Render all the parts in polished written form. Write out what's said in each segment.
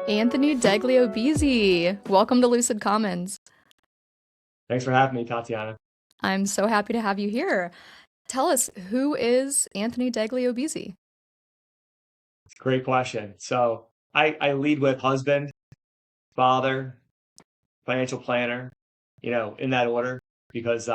Anthony Degli Obizzi, welcome to Lucid Commons. Thanks for having me, Tatiana. I'm so happy to have you here. Tell us, who is Anthony Degli Obizzi? Great question. So I lead with husband, father, financial planner, in that order, because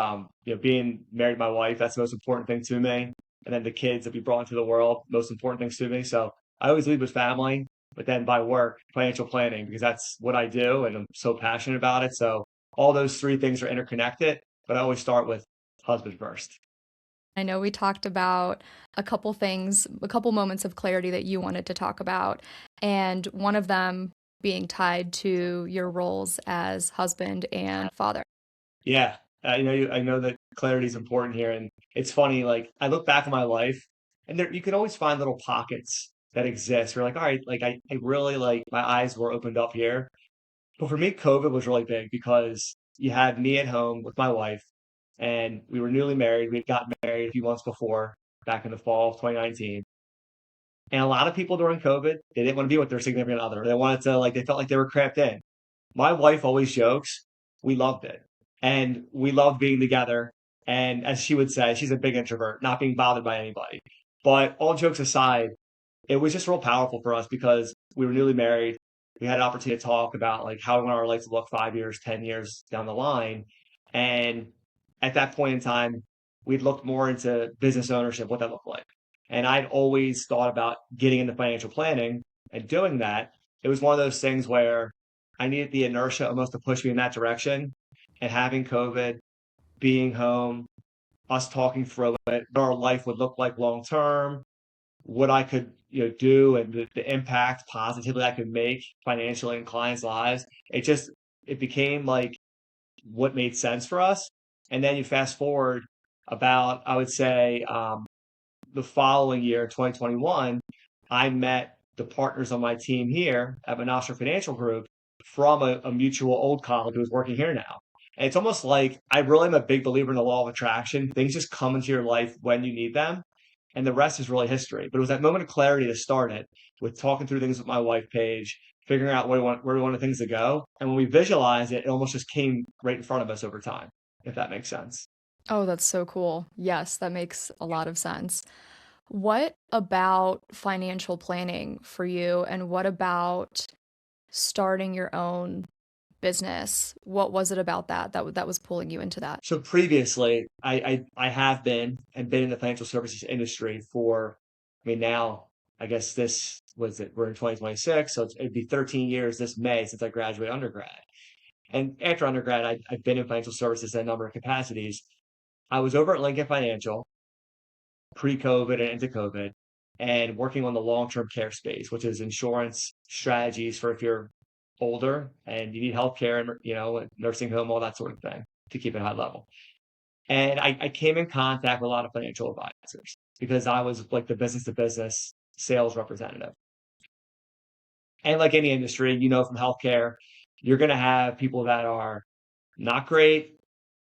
being married to my wife, that's the most important thing to me. And then the kids that we brought into the world, most important things to me. So I always lead with family, but then by work, financial planning, because that's what I do and I'm so passionate about it. So all those three things are interconnected, but I always start with husband first. I know we talked about a couple things, a couple moments of clarity that you wanted to talk about, and one of them being tied to your roles as husband and father. Yeah, I know that clarity is important here, and it's funny. Like I look back on my life, and there you can always find little pockets that exist. You're like, all right, like I really like my eyes were opened up here. But for me, COVID was really big because you had me at home with my wife, and we were newly married. We had gotten married a few months before, back in the fall of 2019. And a lot of people during COVID, they didn't want to be with their significant other. They wanted to like they felt like they were cramped in. My wife always jokes, we loved it. And we loved being together. And as she would say, she's a big introvert, not being bothered by anybody. But all jokes aside, it was just real powerful for us because we were newly married. We had an opportunity to talk about like how we want our life to look 5 years, 10 years down the line. And at that point in time, we'd looked more into business ownership, what that looked like. And I'd always thought about getting into financial planning and doing that. It was one of those things where I needed the inertia almost to push me in that direction. And having COVID, being home, us talking through it, what our life would look like long term, what I could do, and the impact positively I could make financially in clients' lives. It became like what made sense for us. And then you fast forward about I would say the following year, 2021, I met the partners on my team here at Menasha Financial Group from a mutual old colleague who's working here now. And it's almost like I really am a big believer in the law of attraction. Things just come into your life when you need them, and the rest is really history. But it was that moment of clarity to start it with talking through things with my wife, Paige, figuring out where we wanted things to go. And when we visualized it, it almost just came right in front of us over time, if that makes sense. Oh, that's so cool. Yes, that makes a lot of sense. What about financial planning for you, and what about starting your own business? What was it about that was pulling you into that? So previously, I have been in the financial services industry for, I mean, now I guess this was it. We're in 2026, so it'd be 13 years this May since I graduated undergrad. And after undergrad, I've been in financial services in a number of capacities. I was over at Lincoln Financial pre-COVID and into COVID, and working on the long-term care space, which is insurance strategies for if you're older and you need healthcare and nursing home, all that sort of thing to keep it high level. And I came in contact with a lot of financial advisors because I was like the business to business sales representative. And like any industry, from healthcare, you're going to have people that are not great,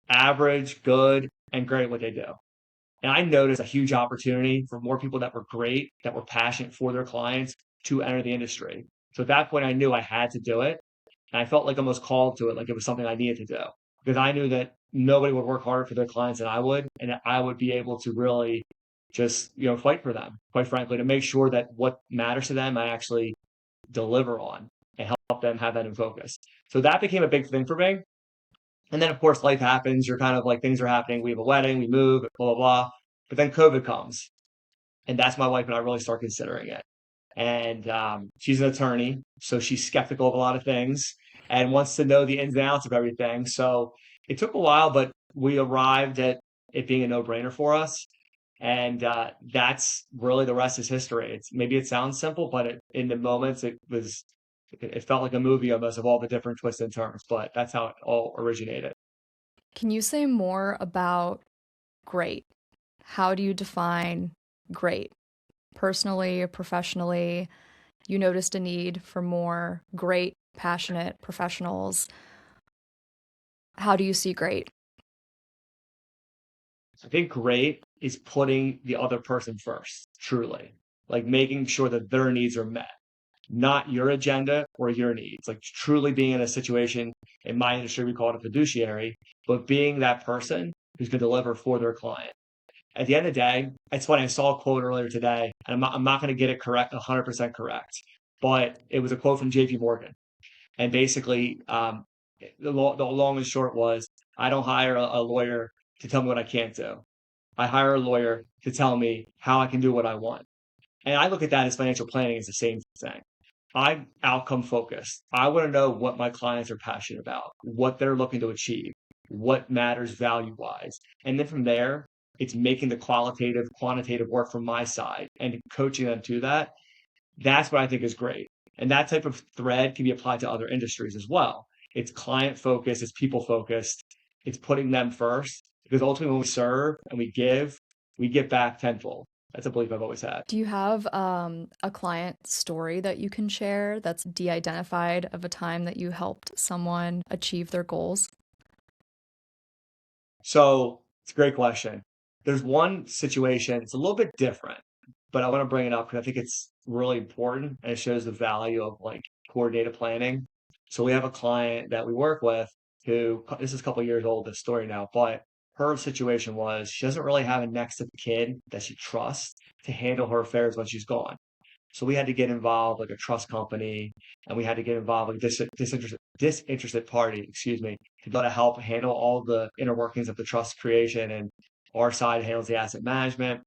average, good, and great at what they do. And I noticed a huge opportunity for more people that were great, that were passionate for their clients to enter the industry. So at that point, I knew I had to do it. And I felt like almost called to it, like it was something I needed to do because I knew that nobody would work harder for their clients than I would. And that I would be able to really just, fight for them, quite frankly, to make sure that what matters to them, I actually deliver on and help them have that in focus. So that became a big thing for me. And then, of course, life happens. You're kind of like things are happening. We have a wedding, we move, blah, blah, blah. But then COVID comes. And that's my wife and I really start considering it. And she's an attorney, so she's skeptical of a lot of things and wants to know the ins and outs of everything. So it took a while, but we arrived at it being a no-brainer for us. And that's really the rest is history. Maybe it sounds simple, but in the moments it felt like a movie almost of all the different twists and turns. But that's how it all originated. Can you say more about great? How do you define great? Personally, professionally, you noticed a need for more great, passionate professionals. How do you see great? I think great is putting the other person first, truly, like making sure that their needs are met. not your agenda or your needs. Like truly being in a situation, in my industry, we call it a fiduciary, but being that person who's going to deliver for their client. At the end of the day, it's funny. I saw a quote earlier today, and I'm not going to get it correct, 100% correct, but it was a quote from JP Morgan. And basically, the long and short was, I don't hire a lawyer to tell me what I can't do. I hire a lawyer to tell me how I can do what I want. And I look at that as financial planning as the same thing. I'm outcome focused. I want to know what my clients are passionate about, what they're looking to achieve, what matters value wise. And then from there, it's making the qualitative, quantitative work from my side and coaching them to that. That's what I think is great. And that type of thread can be applied to other industries as well. It's client focused, it's people focused, it's putting them first because ultimately when we serve and we get back tenfold. That's a belief I've always had. Do you have a client story that you can share that's de-identified of a time that you helped someone achieve their goals? So it's a great question. There's one situation, it's a little bit different, but I want to bring it up because I think it's really important and it shows the value of like coordinated planning. So we have a client that we work with who this is a couple of years old, this story now, but her situation was she doesn't really have a next of kid that she trusts to handle her affairs when she's gone. So we had to get involved like a trust company, and we had to get involved like disinterested party, excuse me, to be able to help handle all the inner workings of the trust creation, and our side handles the asset management.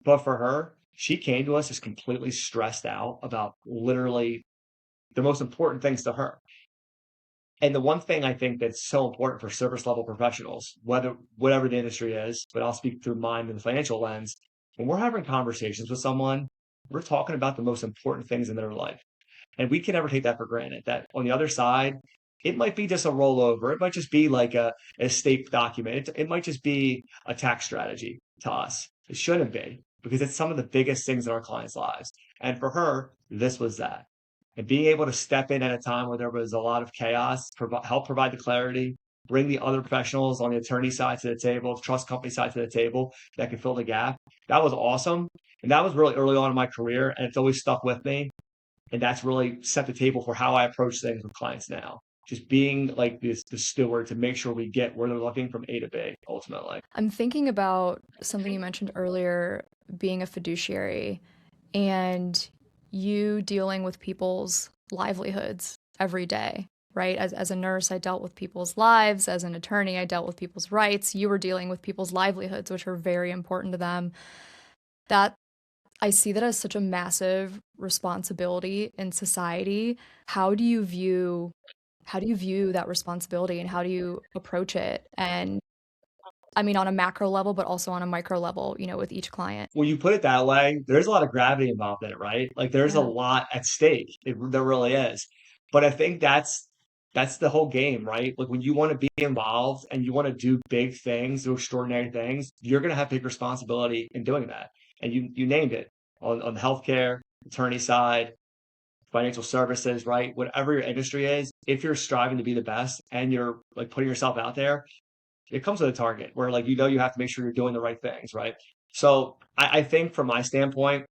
But for her, she came to us just completely stressed out about literally the most important things to her. And the one thing I think that's so important for service level professionals, whether whatever the industry is, but I'll speak through mine and the financial lens, when we're having conversations with someone, we're talking about the most important things in their life. And we can never take that for granted. That on the other side, it might be just a rollover. It might just be like a estate document. It might just be a tax strategy to us. It shouldn't be because it's some of the biggest things in our clients' lives. And for her, this was that. And being able to step in at a time where there was a lot of chaos, help provide the clarity, bring the other professionals on the attorney side to the table, the trust company side to the table that can fill the gap. That was awesome. And that was really early on in my career. And it's always stuck with me. And that's really set the table for how I approach things with clients now. Just being like this the steward to make sure we get where they're looking from A to B ultimately. I'm thinking about something you mentioned earlier, being a fiduciary and you dealing with people's livelihoods every day, right? As a nurse, I dealt with people's lives. As an attorney, I dealt with people's rights. You were dealing with people's livelihoods, which are very important to them. That I see that as such a massive responsibility in society. How do you view that responsibility and how do you approach it? And I mean, on a macro level, but also on a micro level, with each client. When you put it that way, there's a lot of gravity involved in it, right? Like there's a Yeah. lot at stake. There really is. But I think that's the whole game, right? Like when you want to be involved and you want to do big things, do extraordinary things, you're going to have big responsibility in doing that. And you named it on the healthcare, attorney side, financial services, right? Whatever your industry is, if you're striving to be the best and you're like putting yourself out there, it comes with a target where like you have to make sure you're doing the right things, right? So I think from my standpoint,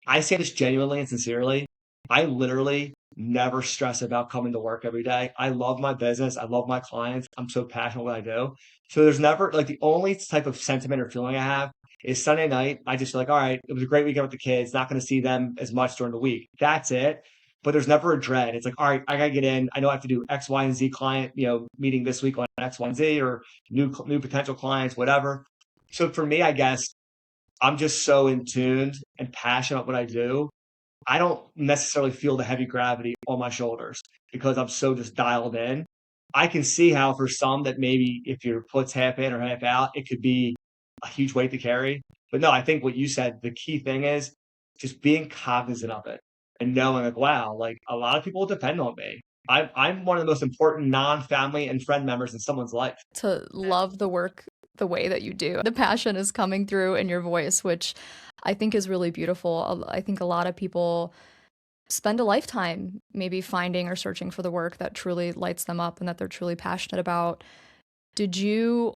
I say this genuinely and sincerely. I literally never stress about coming to work every day. I love my business. I love my clients. I'm so passionate what I do. So there's never like the only type of sentiment or feeling I have is Sunday night. I just feel like, all right, it was a great weekend with the kids. Not going to see them as much during the week. That's it. But there's never a dread. It's like, all right, I gotta get in. I know I have to do X, Y, and Z client, meeting this week on X, Y, and Z or new potential clients, whatever. So for me, I guess I'm just so in tuned and passionate about what I do. I don't necessarily feel the heavy gravity on my shoulders because I'm so just dialed in. I can see how for some that maybe if your foot's half in or half out, it could be a huge weight to carry. But no, I think what you said, the key thing is just being cognizant of it and knowing like, wow, like a lot of people depend on me. I'm one of the most important non-family and friend members in someone's life. To love the work the way that you do. The passion is coming through in your voice, which I think is really beautiful. I think a lot of people spend a lifetime maybe finding or searching for the work that truly lights them up and that they're truly passionate about. Did you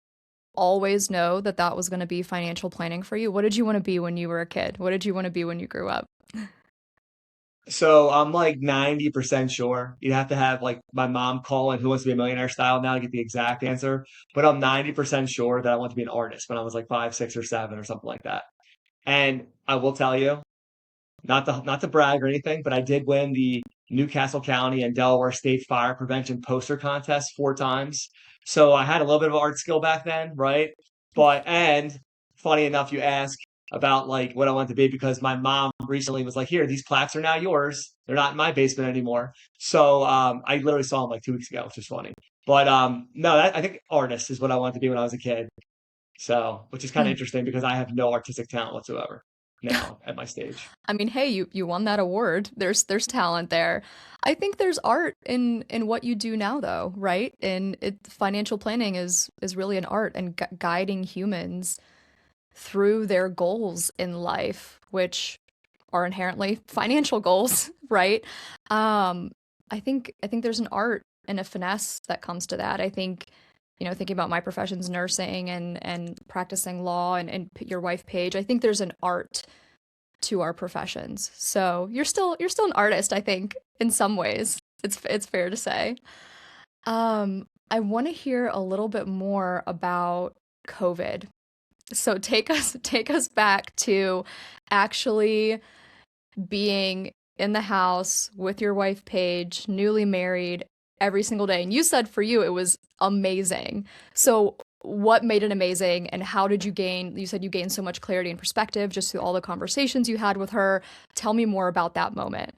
always know that that was going to be financial planning for you? What did you want to be when you were a kid? What did you want to be when you grew up? So I'm like 90% sure. You'd have to have like my mom call in Who Wants to Be a Millionaire style now to get the exact answer. But I'm 90% sure that I want to be an artist when I was like 5, 6, or 7 or something like that. And I will tell you, not to brag or anything, but I did win the Newcastle County and Delaware State Fire Prevention poster contest 4 times. So I had a little bit of art skill back then, right? And funny enough, you ask about like what I want to be because my mom recently was like, "Here, these plaques are now yours. They're not in my basement anymore." So I literally saw them like 2 weeks ago, which is funny. But no, I think artist is what I wanted to be when I was a kid. So, which is kind of Hmm. interesting because I have no artistic talent whatsoever now at my stage. I mean, hey, you won that award. There's talent there. I think there's art in what you do now, though, right? And financial planning is really an art and gu guiding humans through their goals in life, which are inherently financial goals, right? Um, I think there's an art and a finesse that comes to that. I think, thinking about my profession's nursing and practicing law and your wife Paige, I think there's an art to our professions. So you're still an artist, I think, in some ways. It's fair to say. I want to hear a little bit more about COVID. So take us back to actually being in the house with your wife Paige, newly married, every single day. And you said for you it was amazing. So what made it amazing and how did you said you gained so much clarity and perspective just through all the conversations you had with her. Tell me more about that moment.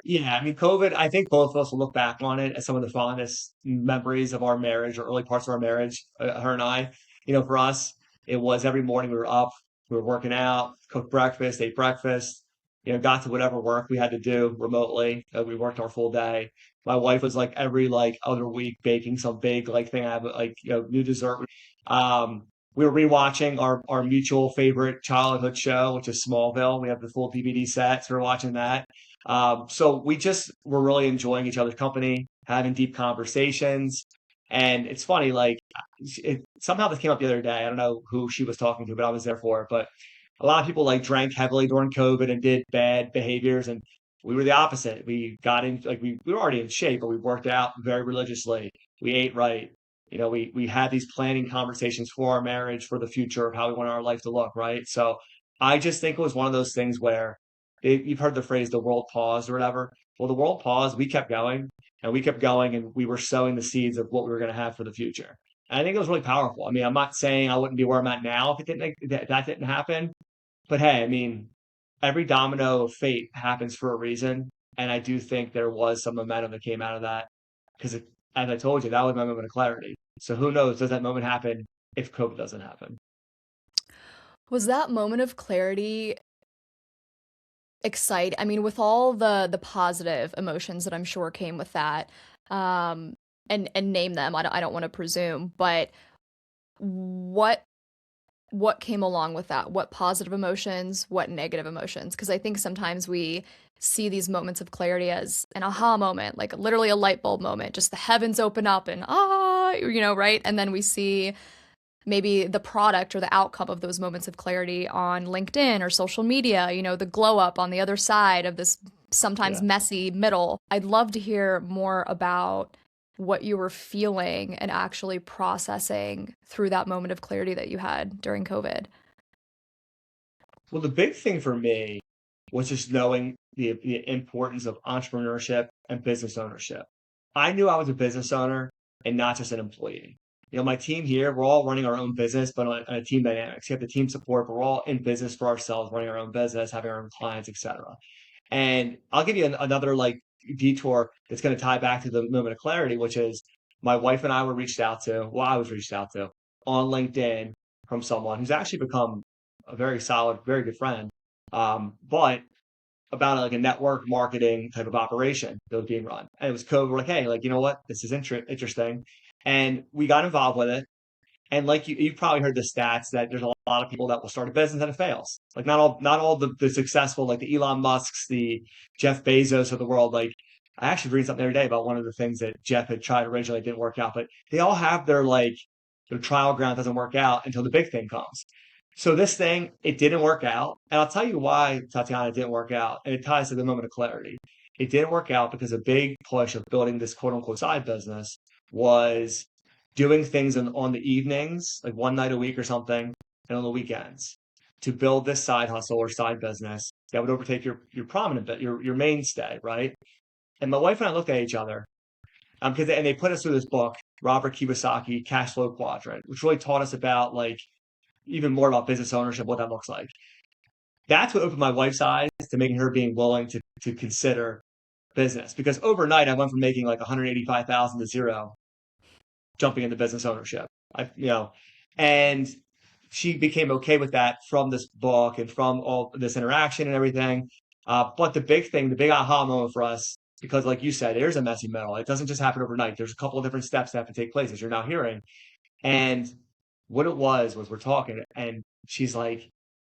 Yeah, I mean, COVID, I think both of us will look back on it as some of the fondest memories of our marriage or early parts of our marriage, her and I. For us, it was every morning we were up, we were working out, cooked breakfast, ate breakfast, got to whatever work we had to do remotely. We worked our full day. My wife was like every like other week baking some big like thing. I have like, new dessert. We were rewatching our mutual favorite childhood show, which is Smallville. We have the full DVD set, so we're watching that. So we just were really enjoying each other's company, having deep conversations. And it's funny, like somehow this came up the other day. I don't know who she was talking to, but I was there for it. But a lot of people like drank heavily during COVID and did bad behaviors. And we were the opposite. We got in, like we were already in shape, but we worked out very religiously. We ate right. We had these planning conversations for our marriage, for the future of how we want our life to look, right? So I just think it was one of those things where you've heard the phrase the world paused or whatever. Well, the world paused, we kept going and we kept going and we were sowing the seeds of what we were going to have for the future. And I think it was really powerful. I mean, I'm not saying I wouldn't be where I'm at now if it didn't that didn't happen. But hey, I mean, every domino of fate happens for a reason. And I do think there was some momentum that came out of that. Because as I told you, that was my moment of clarity. So who knows, does that moment happen if COVID doesn't happen? Was that moment of clarity excite I mean, with all the positive emotions that I'm sure came with that, and name them, I don't want to presume, but what what came along with that? What positive emotions, what negative emotions? Because I think sometimes we see these moments of clarity as an aha moment, like literally a light bulb moment, just the heavens open up and right? And then we see maybe the product or the outcome of those moments of clarity on LinkedIn or social media, the glow up on the other side of this sometimes Yeah. messy middle. I'd love to hear more about what you were feeling and actually processing through that moment of clarity that you had during COVID. Well, the big thing for me was just knowing the importance of entrepreneurship and business ownership. I knew I was a business owner and not just an employee. My team here, we're all running our own business, but on a team dynamics. You have the team support, but we're all in business for ourselves, running our own business, having our own clients, etc. And I'll give you another like detour that's going to tie back to the moment of clarity, which is my wife and I were reached out to, well, I was reached out to on LinkedIn from someone who's actually become a very solid, very good friend. But about like a network marketing type of operation that was being run. And it was code. We're like, hey, like, you know what? This is interesting. And we got involved with it. And like you've probably heard the stats that there's a lot of people that will start a business and it fails. Like not all the successful, like the Elon Musks, the Jeff Bezos of the world. Like I actually read something the other day about one of the things that Jeff had tried originally, didn't work out, but they all have their like their trial ground doesn't work out until the big thing comes. So this thing, it didn't work out. And I'll tell you why, Tatiana, it didn't work out. And it ties to the moment of clarity. It didn't work out because a big push of building this quote unquote side business was doing things on the evenings, like one night a week or something, and on the weekends to build this side hustle or side business that would overtake your prominent bit, your mainstay, right? And my wife and I looked at each other because and they put us through this book, Robert Kiyosaki, Cash Flow Quadrant, which really taught us about like even more about business ownership, what that looks like. That's what opened my wife's eyes to making her being willing to consider business. Because overnight I went from making like 185,000 to zero, jumping into business ownership. And she became okay with that from this book and from all this interaction and everything. But the big thing, the big aha moment for us, because like you said, there's a messy middle. It doesn't just happen overnight. There's a couple of different steps that have to take place, as you're now hearing. And what it was we're talking, and she's like,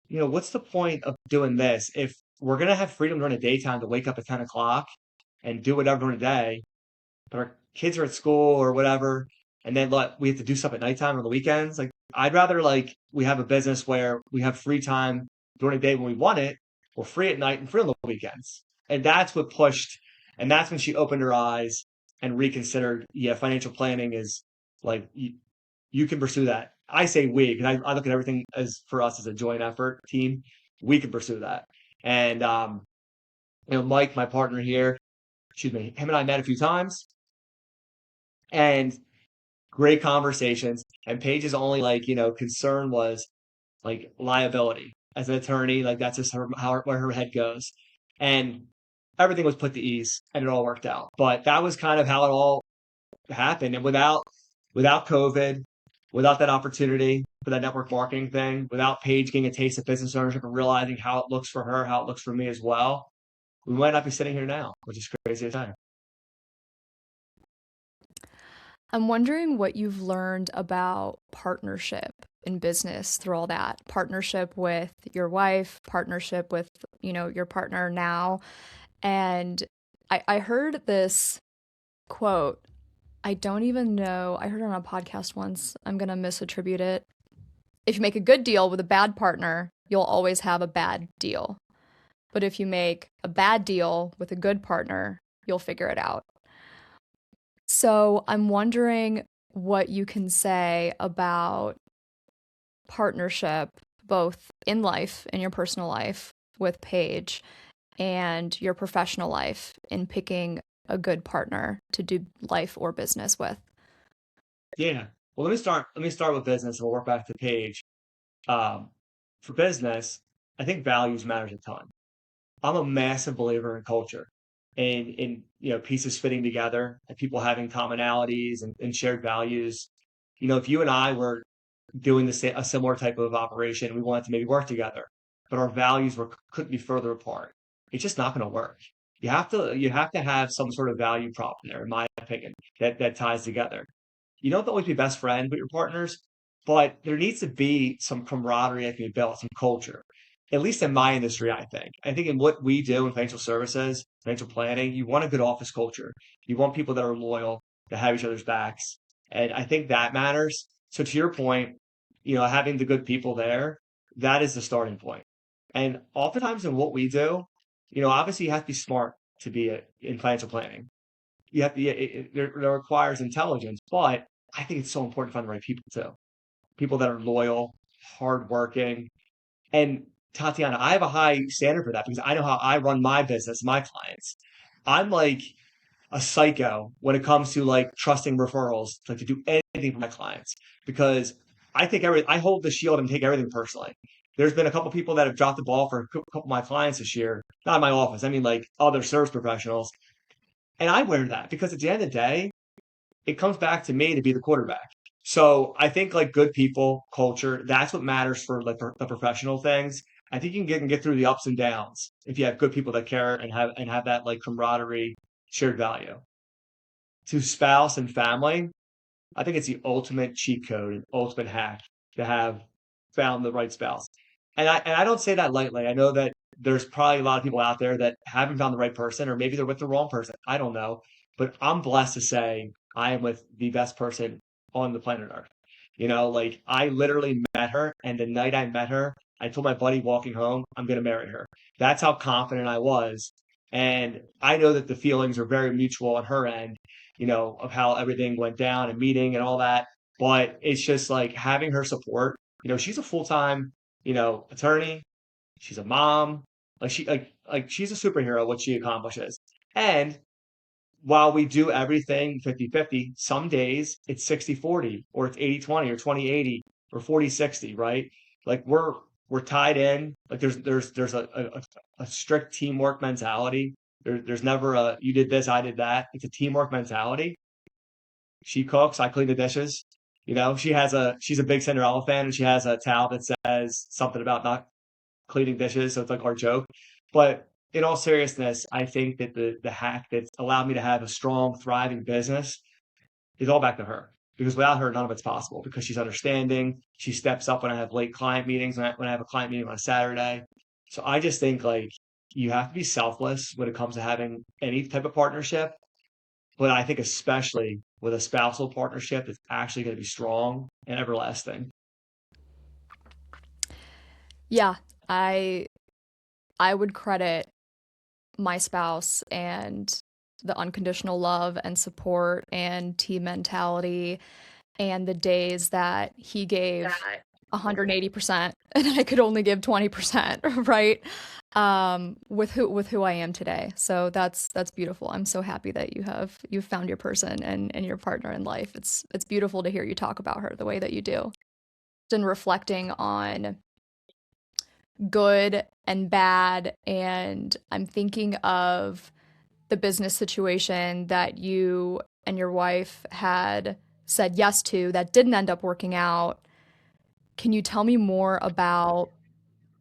what's the point of doing this if we're gonna have freedom during the daytime to wake up at 10 o'clock and do whatever during the day, but our kids are at school or whatever, and then like we have to do stuff at nighttime or the weekends. Like I'd rather like we have a business where we have free time during the day when we want it, we're free at night and free on the weekends. And that's what pushed, and that's when she opened her eyes and reconsidered, yeah, financial planning is like you can pursue that. I say we because I look at everything as for us as a joint effort team. We can pursue that. And Mike, my partner here, excuse me, him and I met a few times and great conversations. And Paige's only like, concern was like liability as an attorney. Like that's just where her head goes. And everything was put to ease and it all worked out. But that was kind of how it all happened. And without COVID, without that opportunity for that network marketing thing, without Paige getting a taste of business ownership and realizing how it looks for her, how it looks for me as well, we might not be sitting here now, which is crazy to say. I'm wondering what you've learned about partnership in business through all that. Partnership with your wife, partnership with, your partner now. And I heard this quote. I don't even know. I heard it on a podcast once. I'm going to misattribute it. If you make a good deal with a bad partner, you'll always have a bad deal. But if you make a bad deal with a good partner, you'll figure it out. So I'm wondering what you can say about partnership, both in life, in your personal life with Paige, and your professional life in picking a good partner to do life or business with. Yeah. Well, let me start with business and we'll work back to Paige. Um, for business, I think values matters a ton. I'm a massive believer in culture and in pieces fitting together and people having commonalities and shared values. If you and I were doing a similar type of operation, we wanted to maybe work together, but our values couldn't be further apart. It's just not going to work. You have to have some sort of value prop in there, in my opinion, that ties together. You don't have to always be best friend with your partners, but there needs to be some camaraderie that can be built, some culture. At least in my industry, I think. I think in what we do in financial services, financial planning, you want a good office culture. You want people that are loyal, that have each other's backs. And I think that matters. So to your point, having the good people there, that is the starting point. And oftentimes in what we do, obviously you have to be smart to be in financial planning. You have to, it requires intelligence, but I think it's so important to find the right people too. People that are loyal, hardworking. And Tatiana, I have a high standard for that because I know how I run my business, my clients. I'm like a psycho when it comes to like trusting referrals, like to do anything for my clients because I hold the shield and take everything personally. There's been a couple people that have dropped the ball for a couple of my clients this year, not in my office. I mean, like other service professionals. And I wear that because at the end of the day, it comes back to me to be the quarterback. So I think like good people, culture, that's what matters for like the professional things. I think you can get through the ups and downs if you have good people that care and have that like camaraderie, shared value. To spouse and family, I think it's the ultimate cheat code and ultimate hack to have found the right spouse. And I don't say that lightly. I know that there's probably a lot of people out there that haven't found the right person, or maybe they're with the wrong person. I don't know. But I'm blessed to say I am with the best person on the planet Earth. Like I literally met her, and the night I met her, I told my buddy walking home, I'm gonna marry her. That's how confident I was. And I know that the feelings are very mutual on her end, of how everything went down and meeting and all that. But it's just like having her support. She's a full-time, attorney. She's a mom. Like she's a superhero, what she accomplishes. And while we do everything 50-50, some days it's 60-40, or it's 80-20, or 20-80, or 40-60, right? Like we're tied in. Like there's a strict teamwork mentality. There's never a you did this, I did that. It's a teamwork mentality. She cooks, I clean the dishes. She's a big Cinderella fan, and she has a towel that says something about not cleaning dishes, so it's like our joke. But in all seriousness, I think that the hack that's allowed me to have a strong, thriving business is all back to her. Because without her, none of it's possible. Because she's understanding, she steps up when I have late client meetings, when I have a client meeting on a Saturday. So I just think like you have to be selfless when it comes to having any type of partnership. But I think especially with a spousal partnership, it's actually going to be strong and everlasting. Yeah, I I would credit my spouse and the unconditional love and support and team mentality and the days that he gave 180% and I could only give 20%, right? With who I am today. So that's beautiful. I'm so happy that you've found your person and your partner in life. It's beautiful to hear you talk about her the way that you do. And reflecting on good and bad, and I'm thinking of the business situation that you and your wife had said yes to that didn't end up working out. Can you tell me more about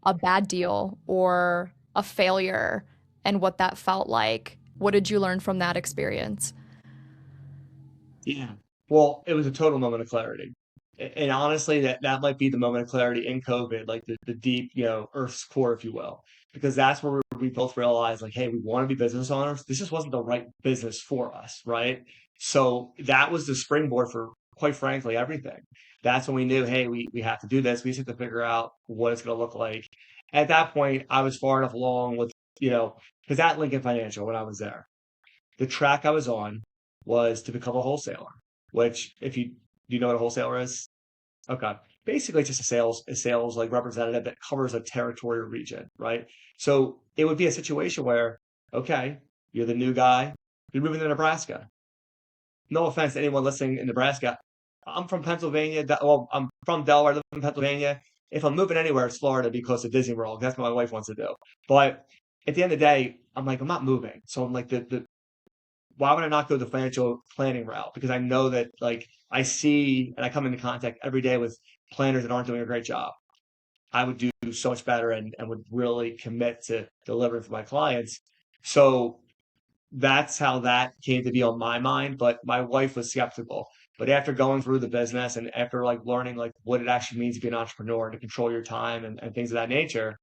a bad deal or a failure and what that felt like? What did you learn from that experience? Yeah. Well, it was a total moment of clarity. And honestly, that might be the moment of clarity in COVID, like the deep, Earth's core, if you will, because that's where we both realized, like, hey, we want to be business owners. This just wasn't the right business for us, right? So that was the springboard for, quite frankly, everything. That's when we knew, hey, we have to do this. We just have to figure out what it's going to look like. At that point, I was far enough along with, because at Lincoln Financial, when I was there, the track I was on was to become a wholesaler, which if you know what a wholesaler is? Okay. Basically it's just a sales like representative that covers a territory or region, right? So it would be a situation where, okay, you're the new guy, you're moving to Nebraska. No offense to anyone listening in Nebraska. I'm from Pennsylvania. Well, I'm from Delaware, I live in Pennsylvania. If I'm moving anywhere, it's Florida because of Disney World. That's what my wife wants to do. But at the end of the day, I'm like, I'm not moving. So I'm like, the why would I not go the financial planning route? Because I know that like I see and I come into contact every day with planners that aren't doing a great job. I would do so much better and would really commit to delivering for my clients. So that's how that came to be on my mind. But my wife was skeptical. But after going through the business and after like learning like what it actually means to be an entrepreneur and to control your time and things of that nature,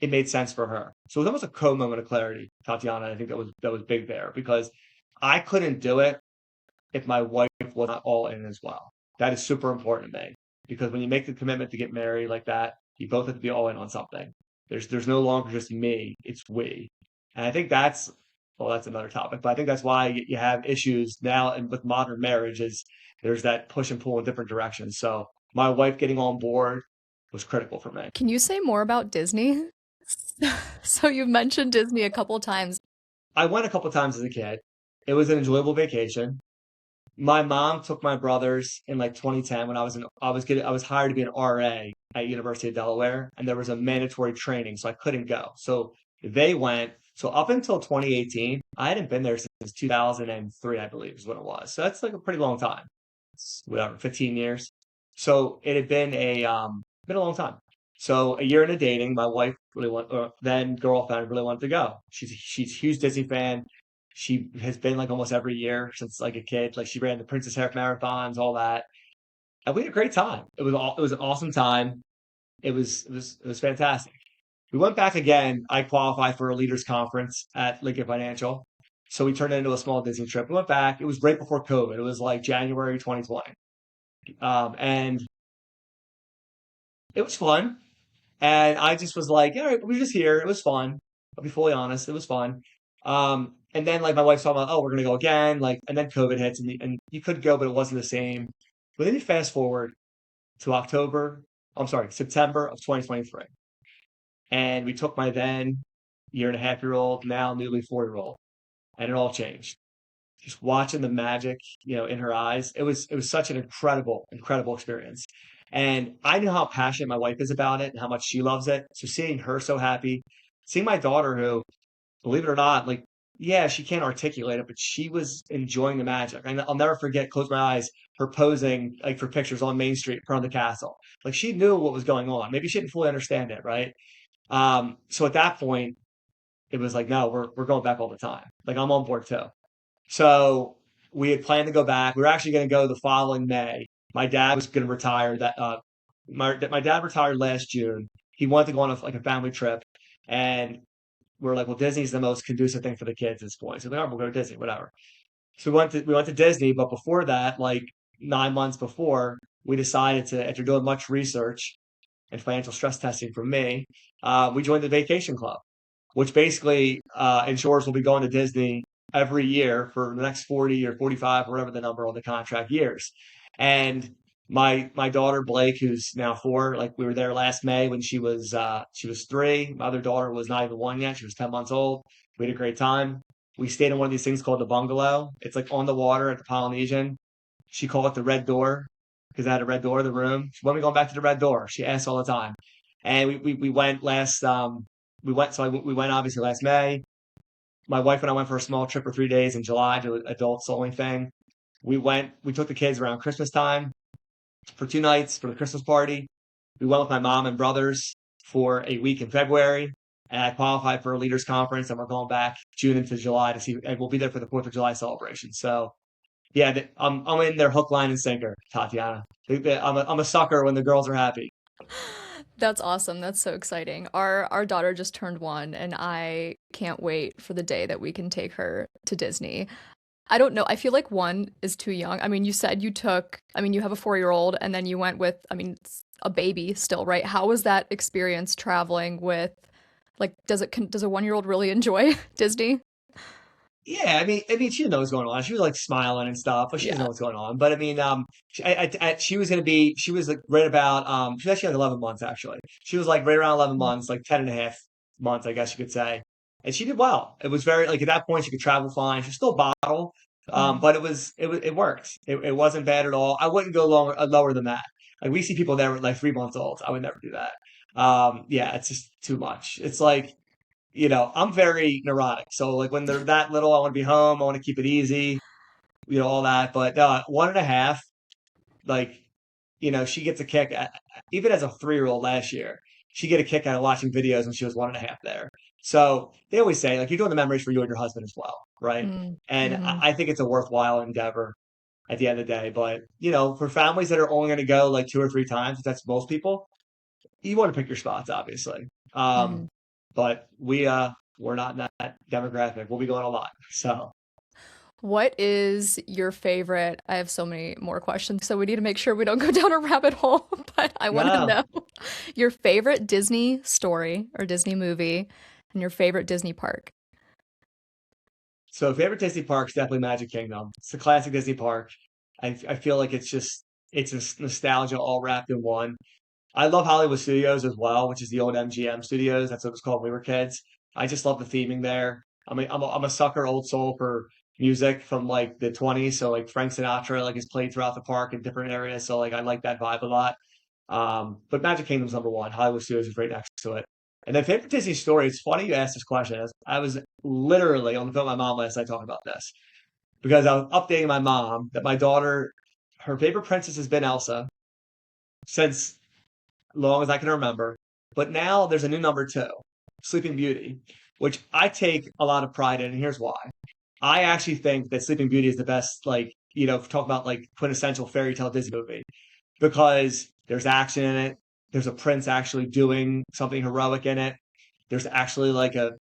it made sense for her. So it was almost a moment of clarity, Tatiana. I think that was big there because I couldn't do it if my wife was not all in as well. That is super important to me because when you make the commitment to get married like that, you both have to be all in on something. There's no longer just me, it's we. And I think that's another topic, but I think that's why you have issues now and with modern marriage is there's that push and pull in different directions. So my wife getting on board was critical for me. Can you say more about Disney? So you've mentioned Disney a couple times. I went a couple times as a kid. It was an enjoyable vacation. My mom took my brothers in like 2010 when I was hired to be an RA at University of Delaware, and there was a mandatory training, so I couldn't go. So they went. So up until 2018, I hadn't been there since 2003, I believe, is what it was. So that's like a pretty long time. It's whatever, 15 years. So it had been a long time. So a year into dating, my wife really then girlfriend really wanted to go. She's a huge Disney fan. She has been like almost every year since like a kid. Like she ran the Princess Half marathons, all that, and we had a great time. It was an awesome time. It was fantastic. We went back again. I qualified for a leaders conference at Lincoln Financial, so we turned it into a small Disney trip. We went back. It was right before COVID. It was like January 2020. And it was fun. And I just was like, all right, we were just here. It was fun. I'll be fully honest, it was fun. And then like my wife's talking about, oh, we're gonna go again. Like, and then COVID hits, and you could go, but it wasn't the same. But then you fast forward to I'm sorry, September of 2023, and we took my then year and a half year old, now newly 4 year old, and it all changed. Just watching the magic, in her eyes, it was such an incredible experience. And I know how passionate my wife is about it and how much she loves it. So seeing her so happy, seeing my daughter who, believe it or not, like, yeah, she can't articulate it, but she was enjoying the magic. And I'll never forget, close my eyes, her posing like for pictures on Main Street in front of the castle. Like she knew what was going on. Maybe she didn't fully understand it, right? So at that point, it was like, no, we're going back all the time. Like I'm on board too. So we had planned to go back. We were actually going to go the following May. My dad was going to retire. My dad retired last June. He wanted to go on like a family trip, and we're like, well, Disney's the most conducive thing for the kids at this point. So we'll go to Disney, whatever. So we went to Disney, but before that, like 9 months before, we decided to, after doing much research and financial stress testing from me, we joined the vacation club, which basically ensures we'll be going to Disney every year for the next 40 or 45, or whatever the number on the contract years. And my daughter Blake, who's now 4, like we were there last May when she was 3. My other daughter was not even 1 yet; she was 10 months old. We had a great time. We stayed in one of these things called the bungalow. It's like on the water at the Polynesian. She called it the Red Door because I had a red door in the room. When are we going back to the Red Door? She asks all the time. And we went last we went obviously last May. My wife and I went for a small trip for 3 days in July to an adults only thing. We took the kids around Christmas time for 2 nights for the Christmas party. We went with my mom and brothers for a week in February, and I qualified for a leaders conference, and we're going back June into July to see, and we'll be there for the 4th of July celebration. So yeah, I'm in there hook, line, and sinker, Tatiana. I'm a sucker when the girls are happy. That's awesome. That's so exciting. Our daughter just turned 1 and I can't wait for the day that we can take her to Disney. I don't know. I feel like 1 is too young. I mean, you said you have a 4-year-old and then you went with, I mean, it's a baby still, right? How was that experience traveling with, like, does a 1-year-old really enjoy Disney? Yeah, I mean, she didn't know what was going on. She was like smiling and stuff, but she doesn't know Yeah. what's going on. But I mean, she was like right about, she was actually like 11 months actually. She was like right around 11 months, like 10 and a half months, I guess you could say. And she did well. It was very, like at that point, she could travel fine. She still bottle, Mm-hmm. but it worked. It wasn't bad at all. I wouldn't go lower than that. Like we see people there with like 3 months old. I would never do that. Yeah, it's just too much. It's like, I'm very neurotic. So like when they're that little, I want to be home. I want to keep it easy, all that. But 1.5, like, she gets a kick even as a 3 year old last year, she get a kick out of watching videos when she was 1.5 there. So they always say like you're doing the memories for you and your husband as well, right? And I Mm-hmm. I think it's a worthwhile endeavor at the end of the day. But for families that are only going to go like 2 or 3 times, if that's most people, you want to pick your spots, obviously. Mm-hmm. But we're not in that demographic. We'll be going a lot. So What is your favorite? I have so many more questions, so we need to make sure we don't go down a rabbit hole, but I want to no. know your favorite Disney story or Disney movie and your favorite Disney park. So favorite Disney park's definitely Magic Kingdom. It's a classic Disney park. I feel like it's a nostalgia all wrapped in one. I love Hollywood Studios as well, which is the old MGM Studios. That's what it was called when we were kids. I just love the theming there. I mean, I'm a sucker old soul for music from like the 20s. So like Frank Sinatra like is played throughout the park in different areas. So like I like that vibe a lot. But Magic Kingdom's number one. Hollywood Studios is right next to it. And then favorite Disney story. It's funny you asked this question. I was literally on the phone with my mom last night talking about this because I was updating my mom that my daughter, her favorite princess has been Elsa since long as I can remember. But now there's a new number 2, Sleeping Beauty, which I take a lot of pride in. And here's why. I actually think that Sleeping Beauty is the best, like, talk about like quintessential fairy tale Disney movie because there's action in it. There's a prince actually doing something heroic in it. There's actually like a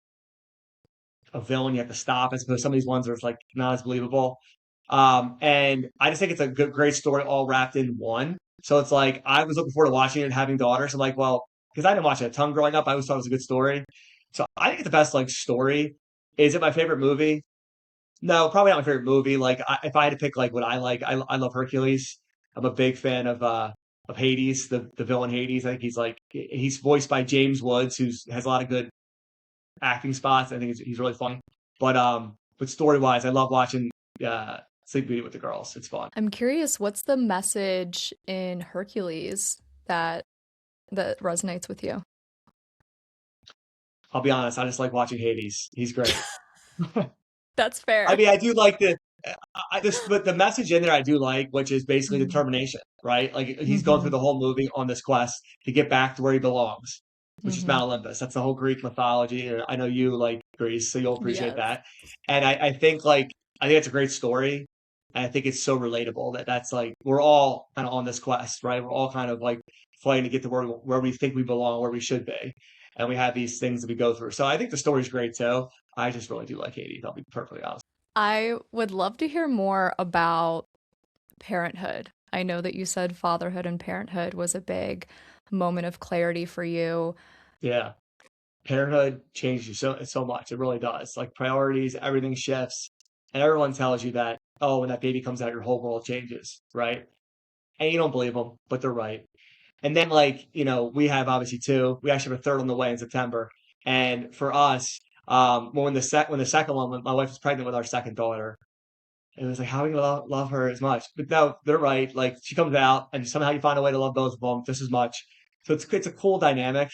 villain you have to stop as opposed to some of these ones are like not as believable. And I just think it's a good, great story all wrapped in one. So it's like I was looking forward to watching it and having daughters. I'm like, well, because I didn't watch it a ton growing up, I always thought it was a good story. So I think it's the best like story. Is it my favorite movie? No, probably not my favorite movie. Like if I had to pick like what I like, I love Hercules. I'm a big fan of Hades, the villain Hades. I think he's voiced by James Woods, who's has a lot of good acting spots. I think he's really funny. But story wise, I love watching Sleep Beauty with the girls. It's fun. I'm curious, what's the message in Hercules that resonates with you? I'll be honest, I just like watching Hades. He's great. That's I fair. mean, I do like but the message in there I do like, which is basically Mhm. determination, right? Like he's going through Mhm. the whole movie on this quest to get back to where he belongs, which is Mhm. Mount Olympus. That's the whole Greek mythology. And I know you like Greece, so you'll appreciate Yes. that. And I think like I think it's a great story. And I think it's so relatable that's like we're all kind of on this quest, right? We're all kind of like fighting to get to where we think we belong, where we should be. And we have these things that we go through. So I think the story's great too. I just really do like Hades. I'll be perfectly honest. I would love to hear more about parenthood. I know that you said fatherhood and parenthood was a big moment of clarity for you. Yeah. Parenthood changes you so much. It really does. Like priorities, everything shifts, and everyone tells you that oh, when that baby comes out, your whole world changes, right? And you don't believe them, but they're right. And then like we have obviously two. We actually have a third on the way in September. And for us, when the second one, when my wife was pregnant with our second daughter, it was like how are we gonna love her as much? But no, they're right. Like she comes out, and somehow you find a way to love both of them just as much. So it's a cool dynamic.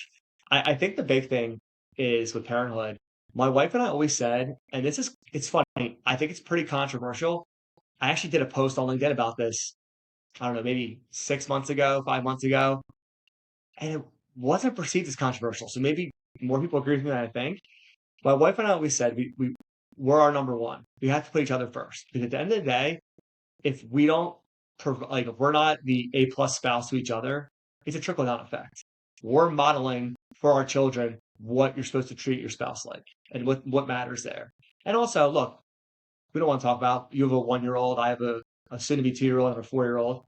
I think the big thing is with parenthood. My wife and I always said, and it's funny. I think it's pretty controversial. I actually did a post on LinkedIn about this. I don't know, maybe 6 months ago, 5 months ago, and it wasn't perceived as controversial. So maybe more people agree with me than I think. My wife and I always said we're our number one. We have to put each other first because at the end of the day, if we don't like if we're not the A plus spouse to each other, it's a trickle down effect. We're modeling for our children what you're supposed to treat your spouse like and what matters there. And also, look, we don't want to talk about you have a 1 year old, I have a soon to be 2 year old and a 4 year old.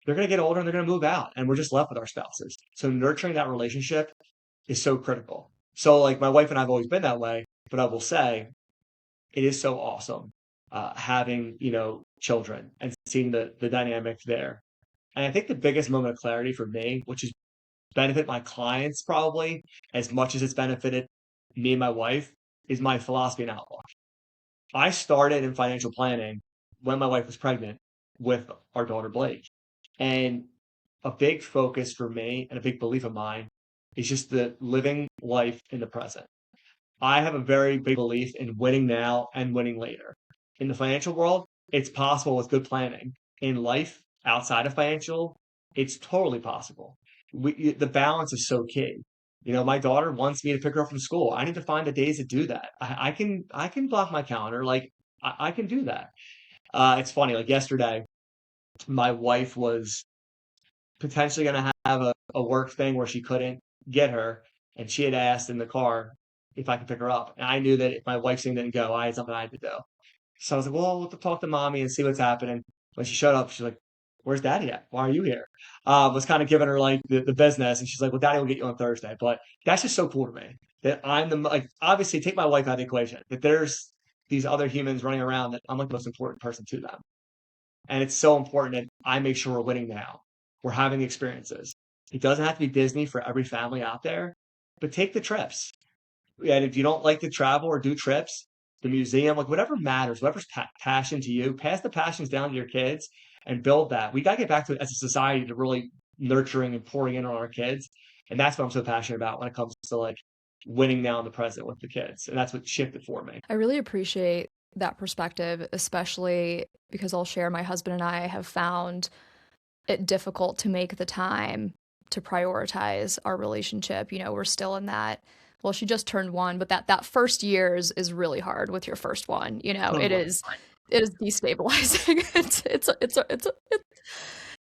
They're gonna get older and they're gonna move out and we're just left with our spouses. So nurturing that relationship is so critical. So like my wife and I've always been that way, but I will say it is so awesome having children and seeing the dynamic there. And I think the biggest moment of clarity for me, which has benefited my clients probably as much as it's benefited me and my wife, is my philosophy and outlook. I started in financial planning when my wife was pregnant with our daughter Blake, and a big focus for me and a big belief of mine is just the living life in the present. I have a very big belief in winning now and winning later. In the financial world, it's possible with good planning. In life, outside of financial, it's totally possible. The balance is so key. My daughter wants me to pick her up from school. I need to find the days to do that. I can block my calendar. Like I can do that. It's funny. Like yesterday, my wife was potentially going to have a work thing where she couldn't get her, and she had asked in the car if I could pick her up. And I knew that if my wife's thing didn't go, I had something I had to do. So I was like, well, we'll talk to mommy and see what's happening. When she showed up, she's like, where's daddy at? Why are you here? Was kind of giving her like the business. And she's like, well, daddy will get you on Thursday. But that's just so cool to me that I'm like, obviously take my wife out of the equation, that there's these other humans running around that I'm like the most important person to them. And it's so important that I make sure we're winning now. We're having the experiences. It doesn't have to be Disney for every family out there, but take the trips. And if you don't like to travel or do trips, the museum, like whatever matters, whatever's passion to you, pass the passions down to your kids and build that. We got to get back to it as a society to really nurturing and pouring in on our kids. And that's what I'm so passionate about when it comes to like winning now in the present with the kids. And that's what shifted for me. I really appreciate that perspective, especially because I'll share my husband and I have found it difficult to make the time to prioritize our relationship. We're still in that. Well, she just turned one, but that first year is really hard with your first one. It Totally. is destabilizing.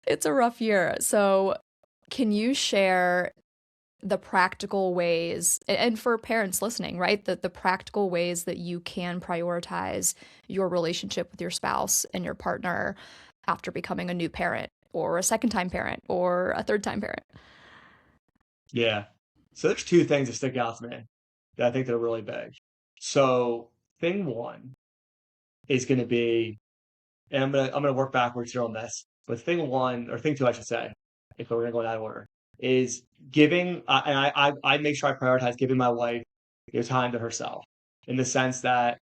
It's a rough year. So, can you share the practical ways, and for parents listening, right? The practical ways that you can prioritize your relationship with your spouse and your partner after becoming a new parent or a second time parent or a third time parent. Yeah. So there's two things that stick out to me that I think that are really big. So thing one is going to be, and I'm gonna work backwards here on this. But thing one or thing two, I should say, if we're gonna go in that order, is giving. And I make sure I prioritize giving my wife time to herself, in the sense that